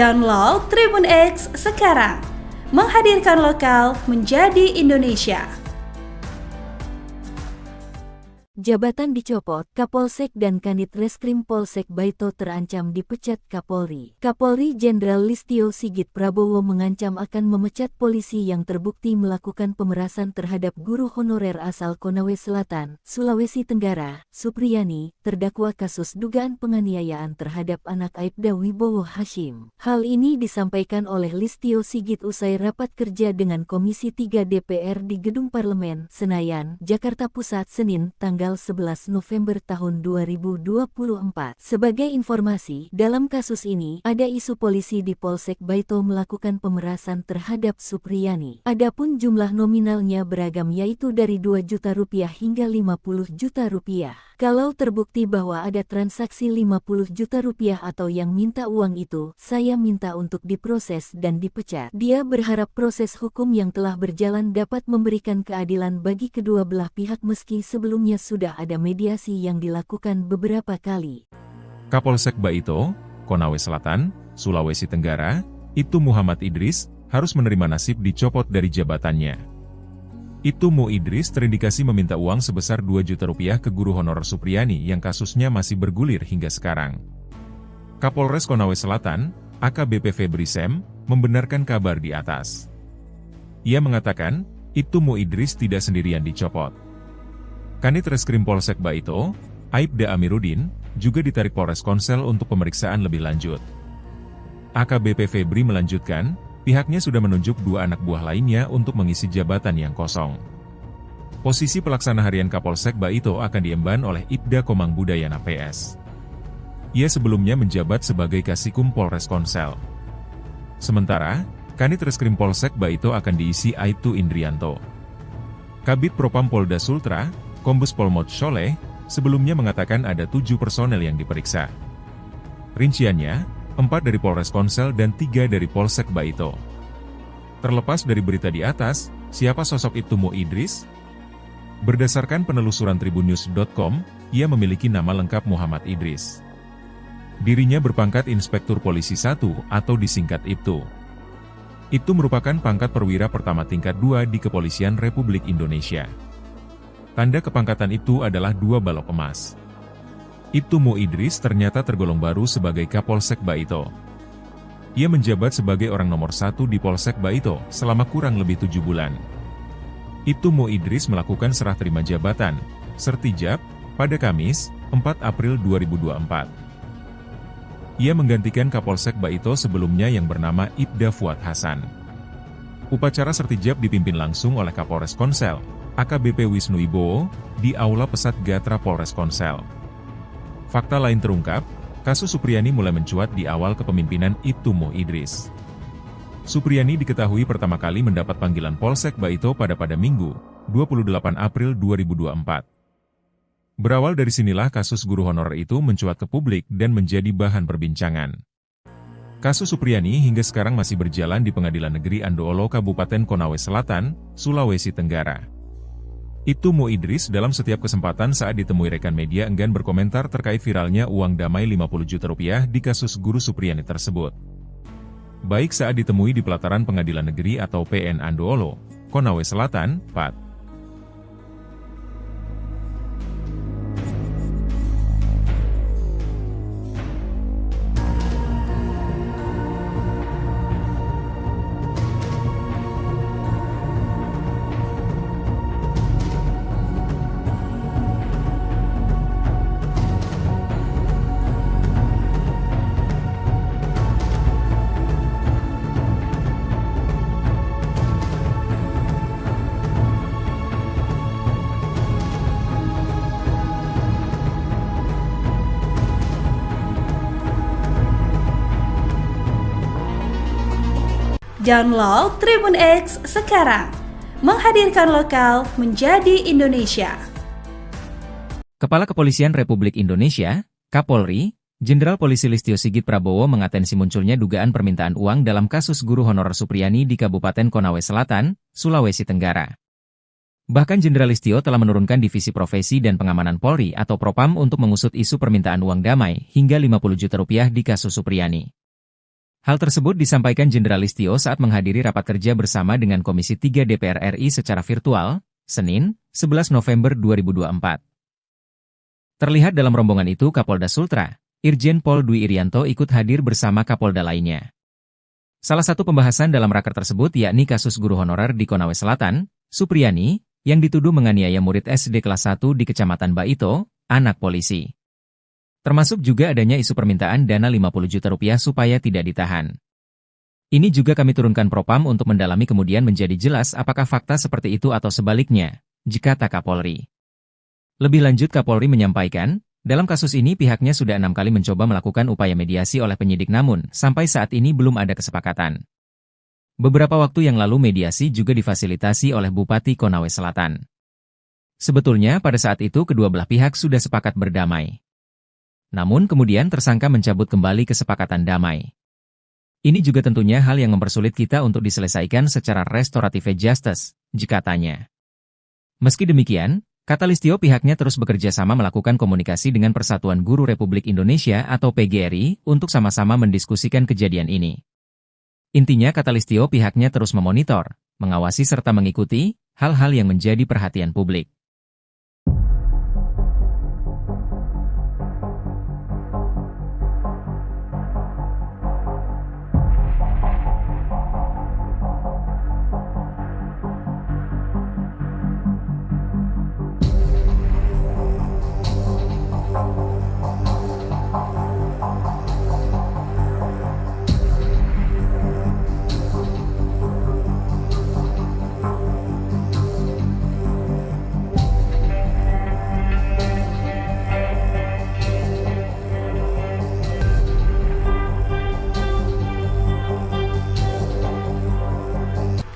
Download Tribun X sekarang. Menghadirkan lokal menjadi Indonesia. Jabatan dicopot, Kapolsek dan Kanit Reskrim Polsek Baito terancam dipecat Kapolri. Kapolri Jenderal Listio Sigit Prabowo mengancam akan memecat polisi yang terbukti melakukan pemerasan terhadap guru honorer asal Konawe Selatan, Sulawesi Tenggara, Supriyani, terdakwa kasus dugaan penganiayaan terhadap anak Aibda Wibowo Hashim. Hal ini disampaikan oleh Listio Sigit usai rapat kerja dengan Komisi 3 DPR di Gedung Parlemen, Senayan, Jakarta Pusat, Senin, tanggal 11 November tahun 2024. Sebagai informasi, dalam kasus ini, ada isu polisi di Polsek Baito melakukan pemerasan terhadap Supriyani. Adapun jumlah nominalnya beragam yaitu dari 2 juta rupiah hingga 50 juta rupiah. Kalau terbukti bahwa ada transaksi 50 juta rupiah atau yang minta uang itu, saya minta untuk diproses dan dipecat. Dia berharap proses hukum yang telah berjalan dapat memberikan keadilan bagi kedua belah pihak meski sebelumnya sudah ada mediasi yang dilakukan beberapa kali. Kapolsek Baito, Konawe Selatan, Sulawesi Tenggara, Ibtu Muhammad Idris, harus menerima nasib dicopot dari jabatannya. Ibtu Mu Idris terindikasi meminta uang sebesar 2 juta rupiah ke guru honorer Supriyani yang kasusnya masih bergulir hingga sekarang. Kapolres Konawe Selatan, AKBP Febri Sem, membenarkan kabar di atas. Ia mengatakan, Ibtu Mu Idris tidak sendirian dicopot. Kanit Reskrim Polsek Baito, Aibda Amiruddin, juga ditarik Polres Konsel untuk pemeriksaan lebih lanjut. AKBP Febri melanjutkan, pihaknya sudah menunjuk 2 anak buah lainnya untuk mengisi jabatan yang kosong. Posisi pelaksana harian Kapolsek Baito akan diemban oleh Ibda Komang Budayana PS. Ia sebelumnya menjabat sebagai Kasikum Polres Konsel. Sementara, Kanit Reskrim Polsek Baito akan diisi Aibtu Indrianto. Kabid Propam Polda Sultra, Kombes Pol Mod Sholeh, sebelumnya mengatakan ada 7 personel yang diperiksa. Rinciannya, 4 dari Polres Konsel dan 3 dari Polsek Baito. Terlepas dari berita di atas, siapa sosok Ibtu Mu Idris? Berdasarkan penelusuran tribunnews.com, ia memiliki nama lengkap Muhammad Idris. Dirinya berpangkat Inspektur Polisi 1 atau disingkat Ibtu. Ibtu merupakan pangkat perwira pertama tingkat 2 di Kepolisian Republik Indonesia. Tanda kepangkatan itu adalah 2 balok emas. Ibtu Mu Idris ternyata tergolong baru sebagai Kapolsek Baito. Ia menjabat sebagai orang nomor 1 di Polsek Baito selama kurang lebih 7 bulan. Ibtu Mu Idris melakukan serah terima jabatan, sertijab, pada Kamis, 4 April 2024. Ia menggantikan Kapolsek Baito sebelumnya yang bernama Ibda Fuad Hasan. Upacara sertijab dipimpin langsung oleh Kapolres Konsel, AKBP Wisnu Wibowo, di Aula Pesat Gatra Polres Konsel. Fakta lain terungkap, kasus Supriyani mulai mencuat di awal kepemimpinan Ibtu Mu Idris. Supriyani diketahui pertama kali mendapat panggilan Polsek Baito pada Minggu, 28 April 2024. Berawal dari sinilah kasus guru honorer itu mencuat ke publik dan menjadi bahan perbincangan. Kasus Supriyani hingga sekarang masih berjalan di Pengadilan Negeri Andoolo Kabupaten Konawe Selatan, Sulawesi Tenggara. Ibtu Mu Idris dalam setiap kesempatan saat ditemui rekan media enggan berkomentar terkait viralnya uang damai 50 juta rupiah di kasus guru Supriyani tersebut. Baik saat ditemui di pelataran Pengadilan Negeri atau PN Andoolo, Konawe Selatan, Pat. Download Tribun X sekarang. Menghadirkan lokal menjadi Indonesia. Kepala Kepolisian Republik Indonesia, Kapolri, Jenderal Polisi Listio Sigit Prabowo mengatensi munculnya dugaan permintaan uang dalam kasus guru honorer Supriyani di Kabupaten Konawe Selatan, Sulawesi Tenggara. Bahkan Jenderal Listio telah menurunkan Divisi Profesi dan Pengamanan Polri atau Propam untuk mengusut isu permintaan uang damai hingga 50 juta rupiah di kasus Supriyani. Hal tersebut disampaikan Jenderal Listio saat menghadiri rapat kerja bersama dengan Komisi 3 DPR RI secara virtual, Senin, 11 November 2024. Terlihat dalam rombongan itu Kapolda Sultra, Irjen Pol Dwi Irianto ikut hadir bersama Kapolda lainnya. Salah satu pembahasan dalam raker tersebut yakni kasus guru honorer di Konawe Selatan, Supriyani, yang dituduh menganiaya murid SD kelas 1 di Kecamatan Baito, anak polisi. Termasuk juga adanya isu permintaan dana 50 juta rupiah supaya tidak ditahan. Ini juga kami turunkan Propam untuk mendalami kemudian menjadi jelas apakah fakta seperti itu atau sebaliknya, kata Kapolri. Lebih lanjut Kapolri menyampaikan, dalam kasus ini pihaknya sudah 6 kali mencoba melakukan upaya mediasi oleh penyidik namun sampai saat ini belum ada kesepakatan. Beberapa waktu yang lalu mediasi juga difasilitasi oleh Bupati Konawe Selatan. Sebetulnya pada saat itu kedua belah pihak sudah sepakat berdamai. Namun kemudian tersangka mencabut kembali kesepakatan damai. Ini juga tentunya hal yang mempersulit kita untuk diselesaikan secara restoratif justice, katanya. Meski demikian, kata Listio pihaknya terus bekerja sama melakukan komunikasi dengan Persatuan Guru Republik Indonesia atau PGRI untuk sama-sama mendiskusikan kejadian ini. Intinya kata Listio pihaknya terus memonitor, mengawasi serta mengikuti hal-hal yang menjadi perhatian publik.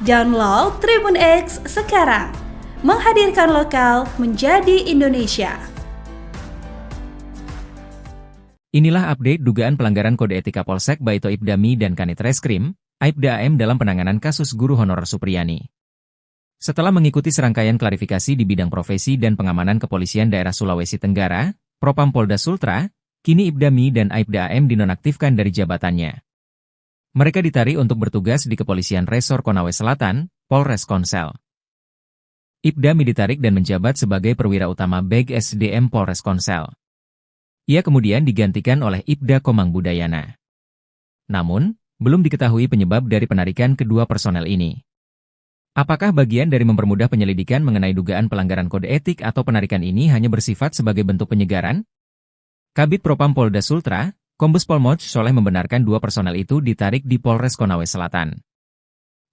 Download Tribun X sekarang, menghadirkan lokal menjadi Indonesia. Inilah update dugaan pelanggaran kode etika Polsek Baito Ibdami dan Kanit Reskrim, Aibda AM dalam penanganan kasus guru honorer Supriyani. Setelah mengikuti serangkaian klarifikasi di bidang profesi dan pengamanan kepolisian daerah Sulawesi Tenggara, Propam Polda Sultra, kini Ibdami dan Aibda AM dinonaktifkan dari jabatannya. Mereka ditarik untuk bertugas di Kepolisian Resor Konawe Selatan, Polres Konsel. Ibdami ditarik dan menjabat sebagai perwira utama Beg SDM Polres Konsel. Ia kemudian digantikan oleh Ibda Komang Budayana. Namun, belum diketahui penyebab dari penarikan kedua personel ini. Apakah bagian dari mempermudah penyelidikan mengenai dugaan pelanggaran kode etik atau penarikan ini hanya bersifat sebagai bentuk penyegaran? Kabid Propam Polda Sultra, Kombes Pol Moch Soleh membenarkan dua personel itu ditarik di Polres Konawe Selatan.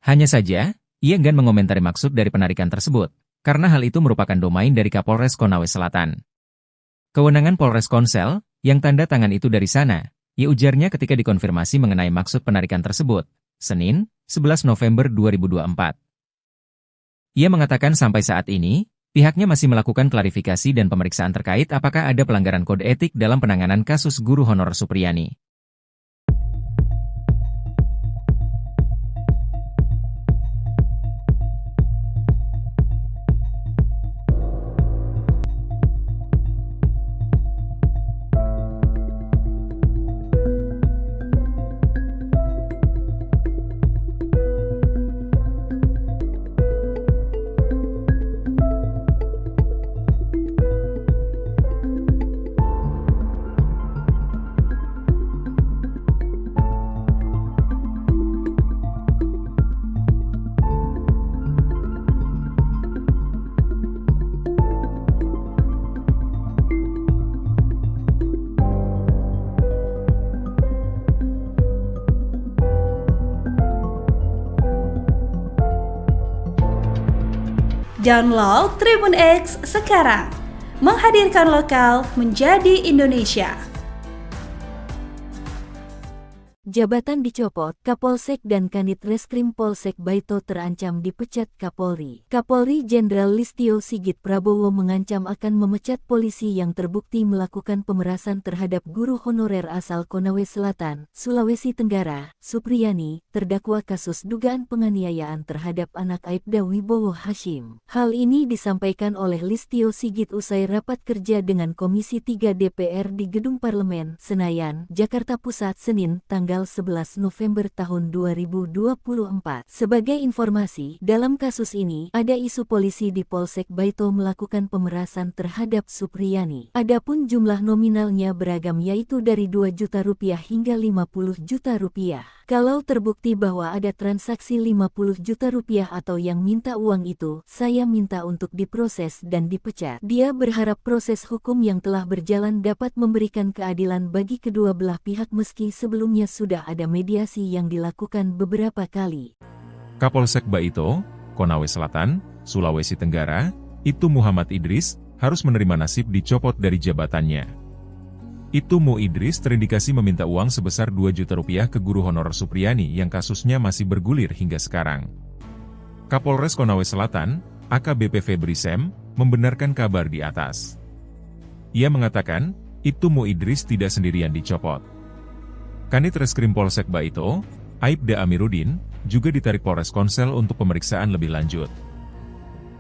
Hanya saja, ia enggan mengomentari maksud dari penarikan tersebut, karena hal itu merupakan domain dari Kapolres Konawe Selatan. Kewenangan Polres Konsel, yang tanda tangan itu dari sana, ia ujarnya ketika dikonfirmasi mengenai maksud penarikan tersebut, Senin, 11 November 2024. Ia mengatakan sampai saat ini, pihaknya masih melakukan klarifikasi dan pemeriksaan terkait apakah ada pelanggaran kode etik dalam penanganan kasus guru honorer Supriyani. Download Tribun X sekarang, menghadirkan lokal menjadi Indonesia. Jabatan dicopot, Kapolsek dan Kanit Reskrim Polsek Baito terancam dipecat Kapolri. Kapolri Jenderal Listio Sigit Prabowo mengancam akan memecat polisi yang terbukti melakukan pemerasan terhadap guru honorer asal Konawe Selatan, Sulawesi Tenggara, Supriyani, terdakwa kasus dugaan penganiayaan terhadap anak Aibda Wibowo Hashim. Hal ini disampaikan oleh Listio Sigit usai rapat kerja dengan Komisi 3 DPR di Gedung Parlemen, Senayan, Jakarta Pusat Senin, tanggal tanggal 11 November tahun 2024. Sebagai informasi, dalam kasus ini, ada isu polisi di Polsek Baito melakukan pemerasan terhadap Supriyani. Adapun jumlah nominalnya beragam yaitu dari 2 juta rupiah hingga 50 juta rupiah. Kalau terbukti bahwa ada transaksi 50 juta rupiah atau yang minta uang itu, saya minta untuk diproses dan dipecat. Dia berharap proses hukum yang telah berjalan dapat memberikan keadilan bagi kedua belah pihak meski sebelumnya sudah ada mediasi yang dilakukan beberapa kali. Kapolsek Baito, Konawe Selatan, Sulawesi Tenggara, Ibtu Muhammad Idris, harus menerima nasib dicopot dari jabatannya. Ibtu Mu Idris terindikasi meminta uang sebesar 2 juta rupiah ke guru honorer Supriyani yang kasusnya masih bergulir hingga sekarang. Kapolres Konawe Selatan, AKBP Febri Sem, membenarkan kabar di atas. Ia mengatakan, Ibtu Mu Idris tidak sendirian dicopot. Kanit Reskrim Polsek Baito, Aibda Amiruddin, juga ditarik Polres Konsel untuk pemeriksaan lebih lanjut.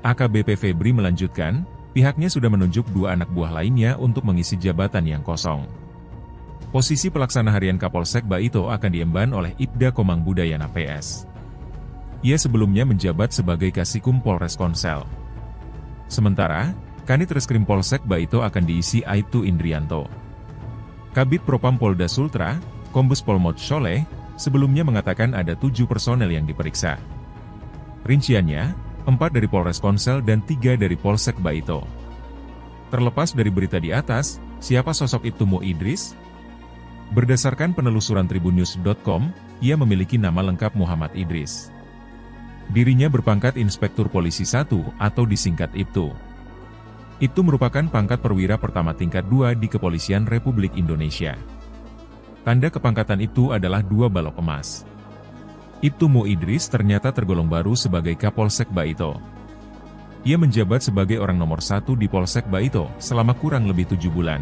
AKBP Febri melanjutkan, pihaknya sudah menunjuk 2 anak buah lainnya untuk mengisi jabatan yang kosong. Posisi pelaksana harian Kapolsek Baito akan diemban oleh Ibda Komang Budayana PS. Ia sebelumnya menjabat sebagai Kasikum Polres Konsel. Sementara, Kanit Reskrim Polsek Baito akan diisi Aibtu Indrianto. Kabid Propam Polda Sultra, Kombes Pol Mod Sholeh, sebelumnya mengatakan ada 7 personel yang diperiksa. Rinciannya, 4 dari Polres Konsel dan 3 dari Polsek Baito. Terlepas dari berita di atas, siapa sosok Ibtu Mu Idris? Berdasarkan penelusuran tribunnews.com, ia memiliki nama lengkap Muhammad Idris. Dirinya berpangkat Inspektur Polisi 1 atau disingkat Ibtu. Ibtu merupakan pangkat perwira pertama tingkat 2 di Kepolisian Republik Indonesia. Tanda kepangkatan Ibtu adalah 2 balok emas. Ibtu Mu Idris ternyata tergolong baru sebagai Kapolsek Baito. Ia menjabat sebagai orang nomor 1 di Polsek Baito selama kurang lebih 7 bulan.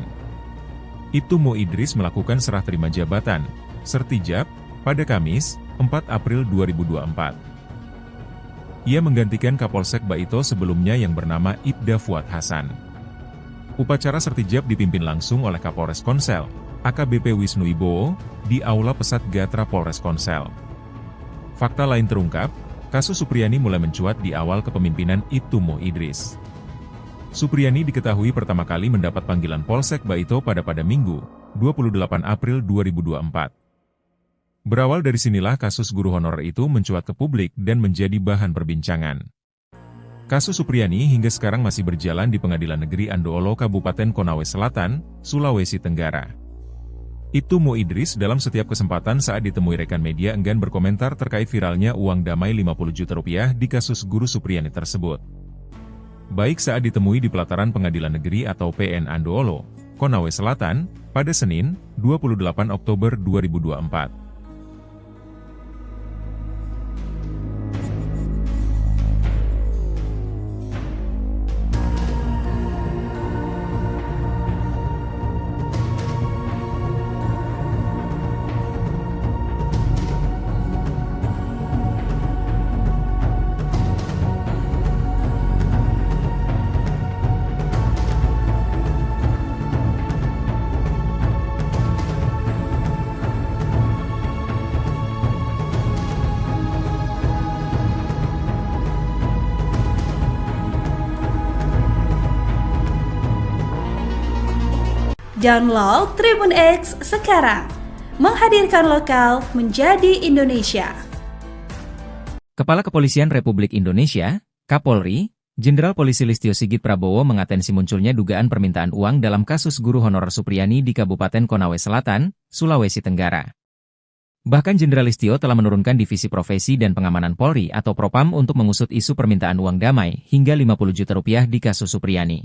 Ibtu Mu Idris melakukan serah terima jabatan, sertijab, pada Kamis, 4 April 2024. Ia menggantikan Kapolsek Baito sebelumnya yang bernama Ibda Fuad Hasan. Upacara sertijab dipimpin langsung oleh Kapolres Konsel, AKBP Wisnu Wibowo, di Aula Pesat Gatra Polres Konsel. Fakta lain terungkap, kasus Supriyani mulai mencuat di awal kepemimpinan Ibtu Mu Idris. Supriyani diketahui pertama kali mendapat panggilan Polsek Baito pada Minggu, 28 April 2024. Berawal dari sinilah kasus guru honorer itu mencuat ke publik dan menjadi bahan perbincangan. Kasus Supriyani hingga sekarang masih berjalan di Pengadilan Negeri Andoolo Kabupaten Konawe Selatan, Sulawesi Tenggara. Ibtu Mu Idris dalam setiap kesempatan saat ditemui rekan media enggan berkomentar terkait viralnya uang damai 50 juta rupiah di kasus guru Supriyani tersebut. Baik saat ditemui di pelataran Pengadilan Negeri atau PN Andoolo, Konawe Selatan, pada Senin, 28 Oktober 2024. Download Tribun X sekarang, menghadirkan lokal menjadi Indonesia. Kepala Kepolisian Republik Indonesia, Kapolri, Jenderal Polisi Listio Sigit Prabowo mengatensi munculnya dugaan permintaan uang dalam kasus guru honorer Supriyani di Kabupaten Konawe Selatan, Sulawesi Tenggara. Bahkan Jenderal Listio telah menurunkan Divisi Profesi dan Pengamanan Polri atau Propam untuk mengusut isu permintaan uang damai hingga 50 juta rupiah di kasus Supriyani.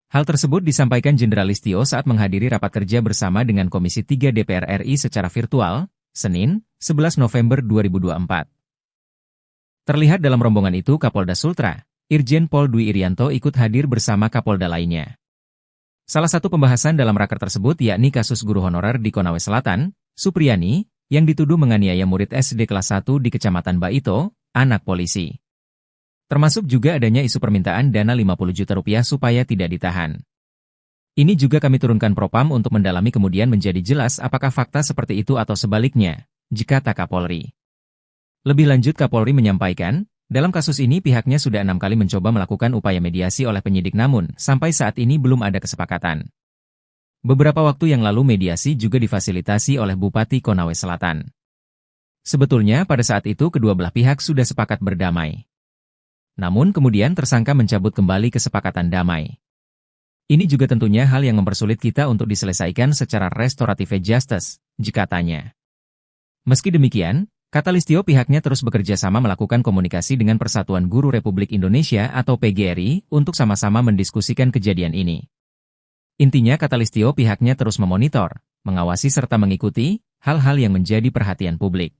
Hal tersebut disampaikan Jenderal Listio saat menghadiri rapat kerja bersama dengan Komisi 3 DPR RI secara virtual, Senin, 11 November 2024. Terlihat dalam rombongan itu Kapolda Sultra, Irjen Pol Dwi Irianto ikut hadir bersama Kapolda lainnya. Salah satu pembahasan dalam raker tersebut yakni kasus guru honorer di Konawe Selatan, Supriyani, yang dituduh menganiaya murid SD kelas 1 di Kecamatan Baito, anak polisi. Termasuk juga adanya isu permintaan dana 50 juta rupiah supaya tidak ditahan. Ini juga kami turunkan Propam untuk mendalami kemudian menjadi jelas apakah fakta seperti itu atau sebaliknya, jika tak Kapolri. Lebih lanjut Kapolri menyampaikan, dalam kasus ini pihaknya sudah 6 kali mencoba melakukan upaya mediasi oleh penyidik namun, sampai saat ini belum ada kesepakatan. Beberapa waktu yang lalu mediasi juga difasilitasi oleh Bupati Konawe Selatan. Sebetulnya pada saat itu kedua belah pihak sudah sepakat berdamai. Namun kemudian tersangka mencabut kembali kesepakatan damai. Ini juga tentunya hal yang mempersulit kita untuk diselesaikan secara restoratif justice, jika tanya. Meski demikian, kata Listio pihaknya terus bekerja sama melakukan komunikasi dengan Persatuan Guru Republik Indonesia atau PGRI untuk sama-sama mendiskusikan kejadian ini. Intinya kata Listio pihaknya terus memonitor, mengawasi serta mengikuti hal-hal yang menjadi perhatian publik.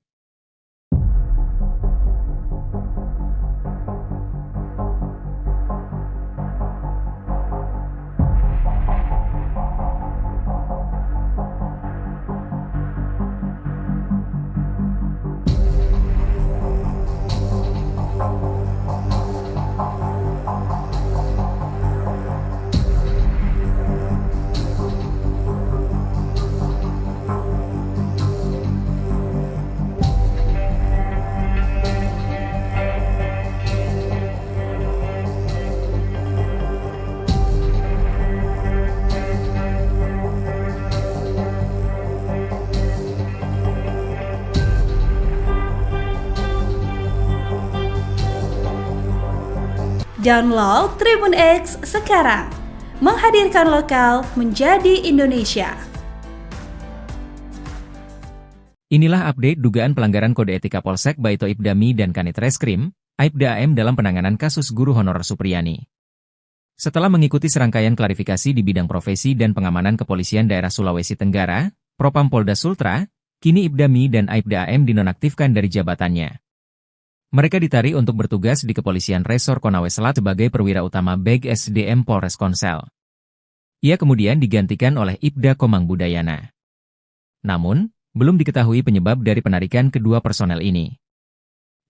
Download Tribun X sekarang, menghadirkan lokal menjadi Indonesia. Inilah update dugaan pelanggaran kode etika Polsek Baito Ibdami dan Kanit Reskrim, Aibda AM dalam penanganan kasus guru honorer Supriyani. Setelah mengikuti serangkaian klarifikasi di bidang profesi dan pengamanan kepolisian daerah Sulawesi Tenggara, Propam Polda Sultra, kini Ibdami dan Aibda AM dinonaktifkan dari jabatannya. Mereka ditarik untuk bertugas di Kepolisian Resor Konawe Selatan sebagai perwira utama Beg SDM Polres Konsel. Ia kemudian digantikan oleh Ibda Komang Budayana. Namun, belum diketahui penyebab dari penarikan kedua personel ini.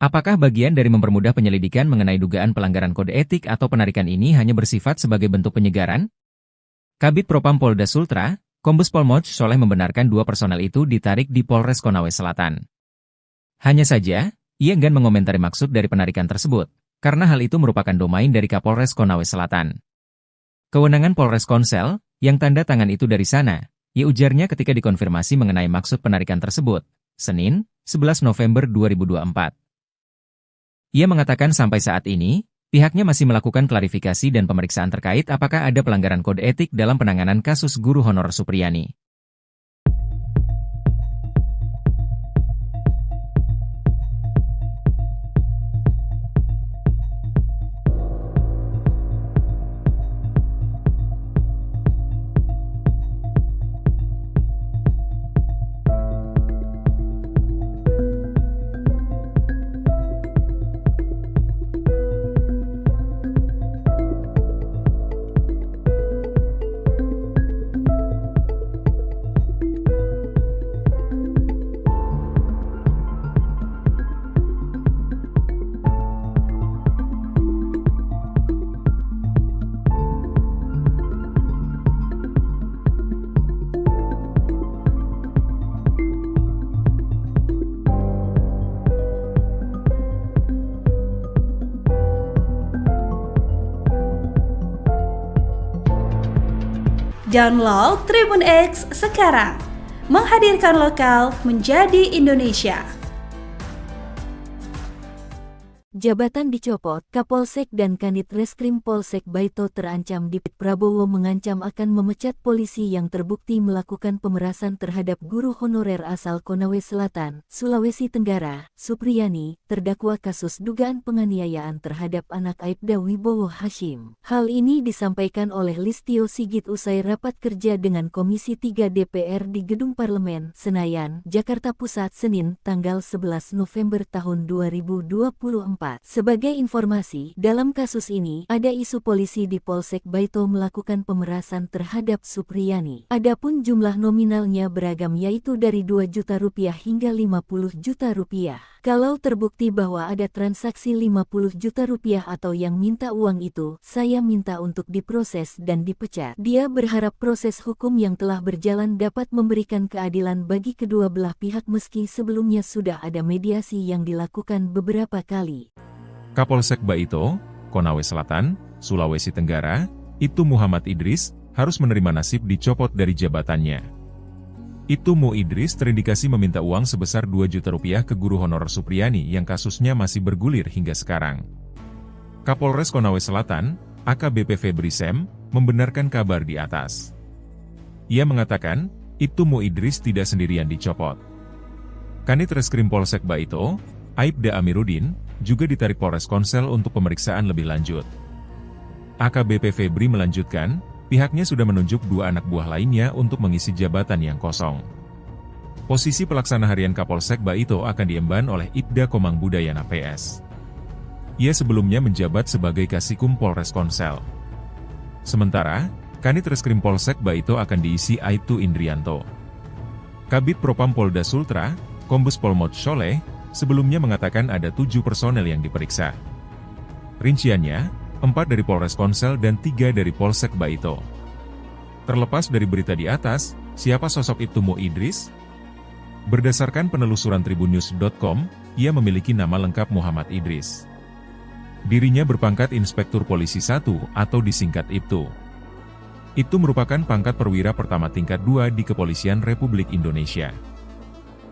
Apakah bagian dari mempermudah penyelidikan mengenai dugaan pelanggaran kode etik atau penarikan ini hanya bersifat sebagai bentuk penyegaran? Kabid Propam Polda Sultra, Kombes Pol Moj Soleh membenarkan dua personel itu ditarik di Polres Konawe Selatan. Hanya saja, ia enggan mengomentari maksud dari penarikan tersebut, karena hal itu merupakan domain dari Kapolres Konawe Selatan. Kewenangan Polres Konsel, yang tanda tangan itu dari sana, ia ujarnya ketika dikonfirmasi mengenai maksud penarikan tersebut, Senin, 11 November 2024. Ia mengatakan sampai saat ini, pihaknya masih melakukan klarifikasi dan pemeriksaan terkait apakah ada pelanggaran kode etik dalam penanganan kasus guru honorer Supriyani. Download Tribun X sekarang, menghadirkan lokal menjadi Indonesia. Jabatan dicopot, Kapolsek dan Kanit Reskrim Polsek Baito terancam dipit. Prabowo mengancam akan memecat polisi yang terbukti melakukan pemerasan terhadap guru honorer asal Konawe Selatan, Sulawesi Tenggara, Supriyani, terdakwa kasus dugaan penganiayaan terhadap anak Aibda Wibowo Hashim. Hal ini disampaikan oleh Listio Sigit usai rapat kerja dengan Komisi 3 DPR di Gedung Parlemen, Senayan, Jakarta Pusat, Senin, tanggal 11 November tahun 2024. setempat. Sebagai informasi, dalam kasus ini, ada isu polisi di Polsek Baito melakukan pemerasan terhadap Supriyani. Adapun jumlah nominalnya beragam yaitu dari 2 juta rupiah hingga 50 juta rupiah. Kalau terbukti bahwa ada transaksi 50 juta rupiah atau yang minta uang itu, saya minta untuk diproses dan dipecat. Dia berharap proses hukum yang telah berjalan dapat memberikan keadilan bagi kedua belah pihak meski sebelumnya sudah ada mediasi yang dilakukan beberapa kali. Kapolsek Baito, Konawe Selatan, Sulawesi Tenggara, Ibtu Muhammad Idris, harus menerima nasib dicopot dari jabatannya. Ibtu Mu Idris terindikasi meminta uang sebesar 2 juta rupiah ke guru honorer Supriyani yang kasusnya masih bergulir hingga sekarang. Kapolres Konawe Selatan, AKBP Febri Sem, membenarkan kabar di atas. Ia mengatakan, Ibtu Mu Idris tidak sendirian dicopot. Kanit Reskrim Polsek Baito, Aibda Amiruddin, juga ditarik Polres Konsel untuk pemeriksaan lebih lanjut. AKBP Febri melanjutkan, pihaknya sudah menunjuk 2 anak buah lainnya untuk mengisi jabatan yang kosong. Posisi pelaksana harian Kapolsek Baito akan diemban oleh Ibda Komang Budayana PS. Ia sebelumnya menjabat sebagai Kasikum Polres Konsel. Sementara, Kanit Reskrim Polsek Baito akan diisi Aibtu Indrianto. Kabid Propam Polda Sultra, Kombes Pol Mod Sholeh, sebelumnya mengatakan ada 7 personel yang diperiksa. Rinciannya, 4 dari Polres Konsel dan 3 dari Polsek Baito. Terlepas dari berita di atas, siapa sosok Ibtu Mu Idris? Berdasarkan penelusuran tribunnews.com, ia memiliki nama lengkap Muhammad Idris. Dirinya berpangkat Inspektur Polisi 1 atau disingkat Ibtu. Ibtu merupakan pangkat perwira pertama tingkat 2 di Kepolisian Republik Indonesia.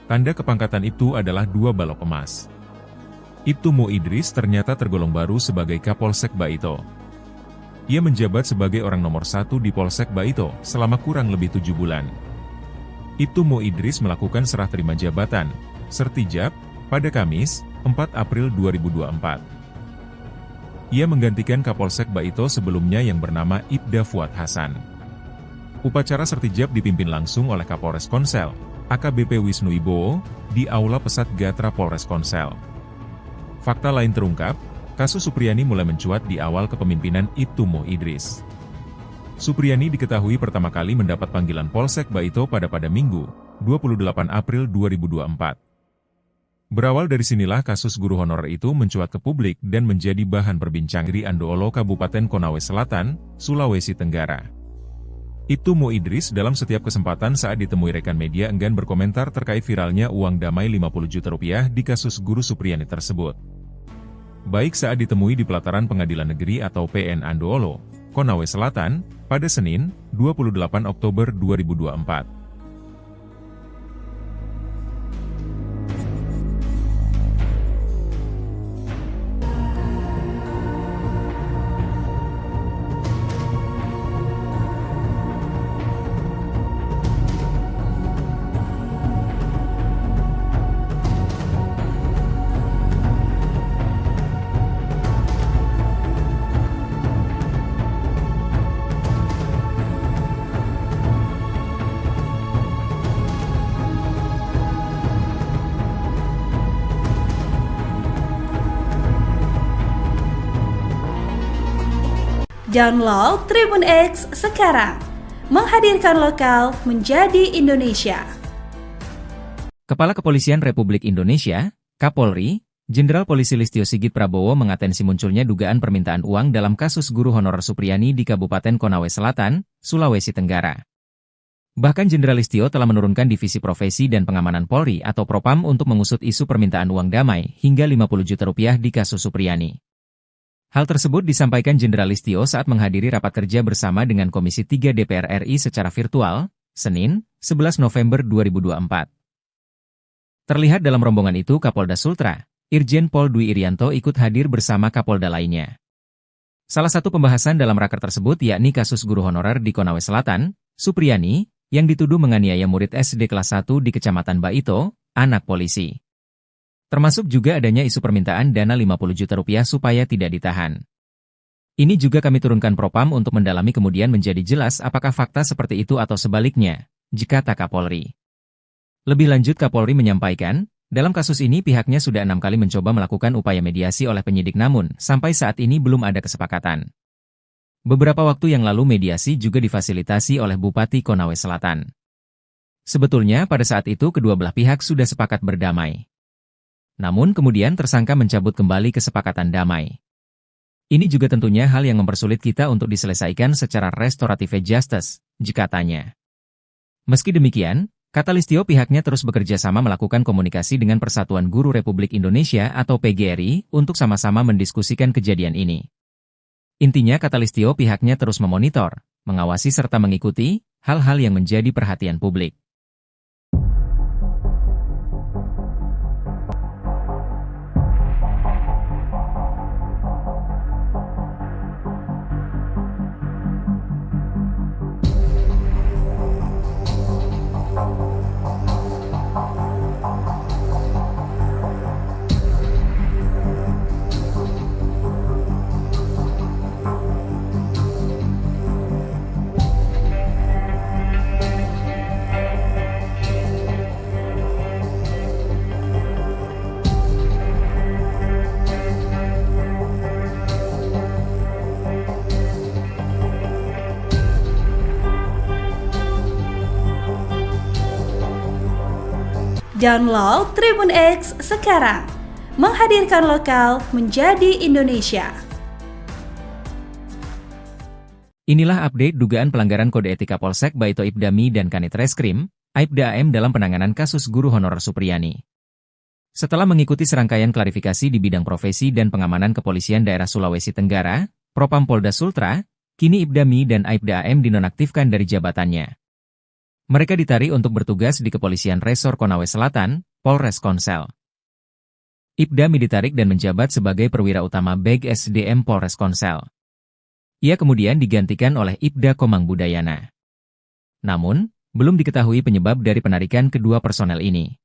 Tanda kepangkatan Ibtu adalah 2 balok emas. Ibtu Mu Idris ternyata tergolong baru sebagai Kapolsek Baito. Ia menjabat sebagai orang nomor 1 di Polsek Baito selama kurang lebih 7 bulan. Ibtu Mu Idris melakukan serah terima jabatan, sertijab, pada Kamis, 4 April 2024. Ia menggantikan Kapolsek Baito sebelumnya yang bernama Ibda Fuad Hasan. Upacara sertijab dipimpin langsung oleh Kapolres Konsel, AKBP Wisnu Ibowo, di Aula Pesat Gatra Polres Konsel. Fakta lain terungkap, kasus Supriyani mulai mencuat di awal kepemimpinan Ibtu Mu Idris. Supriyani diketahui pertama kali mendapat panggilan Polsek Baito pada Minggu, 28 April 2024. Berawal dari sinilah kasus guru honorer itu mencuat ke publik dan menjadi bahan perbincangan di Andoolo, Kabupaten Konawe Selatan, Sulawesi Tenggara. Ibtu Mu Idris dalam setiap kesempatan saat ditemui rekan media enggan berkomentar terkait viralnya uang damai 50 juta rupiah di kasus guru Supriyani tersebut. Baik saat ditemui di pelataran Pengadilan Negeri atau PN Andoolo, Konawe Selatan, pada Senin, 28 Oktober 2024. Download Tribun X sekarang, menghadirkan lokal menjadi Indonesia. Kepala Kepolisian Republik Indonesia, Kapolri, Jenderal Polisi Listio Sigit Prabowo mengatensi munculnya dugaan permintaan uang dalam kasus guru honorer Supriyani di Kabupaten Konawe Selatan, Sulawesi Tenggara. Bahkan Jenderal Listio telah menurunkan Divisi Profesi dan Pengamanan Polri atau Propam untuk mengusut isu permintaan uang damai hingga 50 juta rupiah di kasus Supriyani. Hal tersebut disampaikan Jenderal Listio saat menghadiri rapat kerja bersama dengan Komisi 3 DPR RI secara virtual, Senin, 11 November 2024. Terlihat dalam rombongan itu Kapolda Sultra, Irjen Pol Dwi Irianto ikut hadir bersama Kapolda lainnya. Salah satu pembahasan dalam raker tersebut yakni kasus guru honorer di Konawe Selatan, Supriyani, yang dituduh menganiaya murid SD kelas 1 di Kecamatan Baito, anak polisi. Termasuk juga adanya isu permintaan dana 50 juta rupiah supaya tidak ditahan. Ini juga kami turunkan Propam untuk mendalami kemudian menjadi jelas apakah fakta seperti itu atau sebaliknya, jika tak Kapolri. Lebih lanjut Kapolri menyampaikan, Dalam kasus ini pihaknya sudah 6 kali mencoba melakukan upaya mediasi oleh penyidik namun, sampai saat ini belum ada kesepakatan. Beberapa waktu yang lalu mediasi juga difasilitasi oleh Bupati Konawe Selatan. Sebetulnya pada saat itu kedua belah pihak sudah sepakat berdamai. Namun kemudian tersangka mencabut kembali kesepakatan damai. Ini juga tentunya hal yang mempersulit kita untuk diselesaikan secara restoratif justice, katanya. Meski demikian, kata Listio pihaknya terus bekerja sama melakukan komunikasi dengan Persatuan Guru Republik Indonesia atau PGRI untuk sama-sama mendiskusikan kejadian ini. Intinya kata Listio pihaknya terus memonitor, mengawasi serta mengikuti hal-hal yang menjadi perhatian publik. Download Tribun X sekarang, menghadirkan lokal menjadi Indonesia. Inilah update dugaan pelanggaran kode etika Polsek Baito Ibdami dan Kanit Reskrim, Aibda AM dalam penanganan kasus guru honorer Supriyani. Setelah mengikuti serangkaian klarifikasi di bidang profesi dan pengamanan kepolisian daerah Sulawesi Tenggara, Propam Polda Sultra, kini Ibdami dan Aibda AM dinonaktifkan dari jabatannya. Mereka ditarik untuk bertugas di Kepolisian Resor Konawe Selatan, Polres Konsel. Ibdami ditarik dan menjabat sebagai perwira utama Beg SDM Polres Konsel. Ia kemudian digantikan oleh Ibda Komang Budayana. Namun, belum diketahui penyebab dari penarikan kedua personel ini.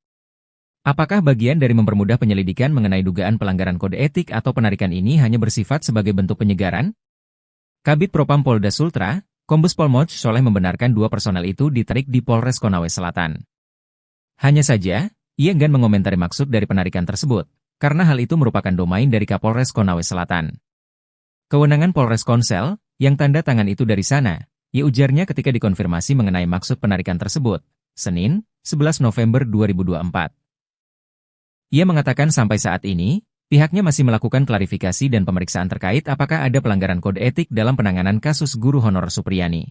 Apakah bagian dari mempermudah penyelidikan mengenai dugaan pelanggaran kode etik atau penarikan ini hanya bersifat sebagai bentuk penyegaran? Kabid Propam Polda Sultra, Kombes Pol Moch Soleh membenarkan dua personel itu ditarik di Polres Konawe Selatan. Hanya saja, ia enggan mengomentari maksud dari penarikan tersebut, karena hal itu merupakan domain dari Kapolres Konawe Selatan. Kewenangan Polres Konsel, yang tanda tangan itu dari sana, ia ujarnya ketika dikonfirmasi mengenai maksud penarikan tersebut, Senin, 11 November 2024. Ia mengatakan sampai saat ini, pihaknya masih melakukan klarifikasi dan pemeriksaan terkait apakah ada pelanggaran kode etik dalam penanganan kasus guru honorer Supriyani.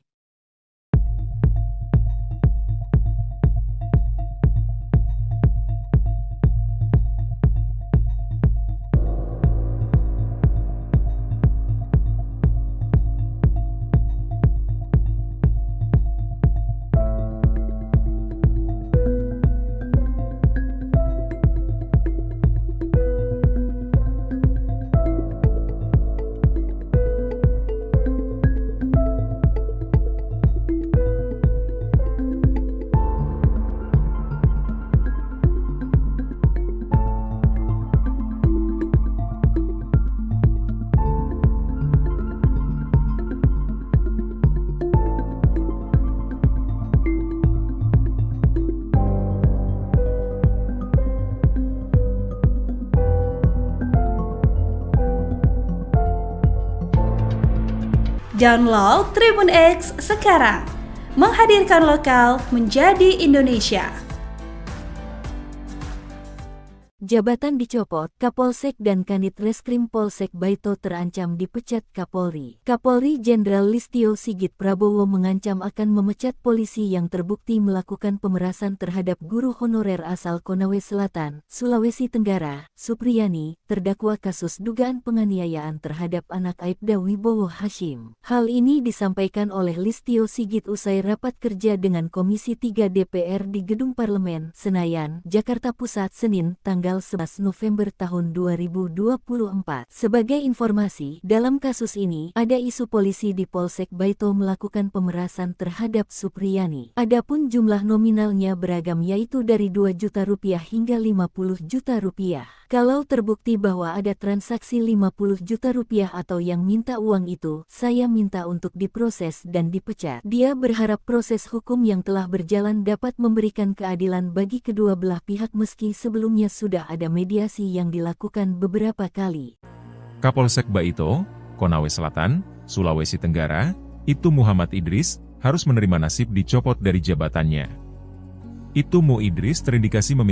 Download Tribun X sekarang, menghadirkan lokal menjadi Indonesia. Jabatan dicopot, Kapolsek dan Kanit Reskrim Polsek Baito terancam dipecat Kapolri. Kapolri Jenderal Listio Sigit Prabowo mengancam akan memecat polisi yang terbukti melakukan pemerasan terhadap guru honorer asal Konawe Selatan, Sulawesi Tenggara, Supriyani, terdakwa kasus dugaan penganiayaan terhadap anak Aibda Wibowo Hashim. Hal ini disampaikan oleh Listio Sigit usai rapat kerja dengan Komisi 3 DPR di Gedung Parlemen, Senayan, Jakarta Pusat, Senin, tanggal 11 November tahun 2024. Sebagai informasi, dalam kasus ini, ada isu polisi di Polsek Baito melakukan pemerasan terhadap Supriyani. Adapun jumlah nominalnya beragam yaitu dari 2 juta rupiah hingga 50 juta rupiah. Kalau terbukti bahwa ada transaksi 50 juta rupiah atau yang minta uang itu, saya minta untuk diproses dan dipecat. Dia berharap proses hukum yang telah berjalan dapat memberikan keadilan bagi kedua belah pihak meski sebelumnya sudah ada mediasi yang dilakukan beberapa kali. Kapolsek Baito, Konawe Selatan, Sulawesi Tenggara, Ibtu Muhammad Idris, harus menerima nasib dicopot dari jabatannya. Ibtu Mu Idris terindikasi meminta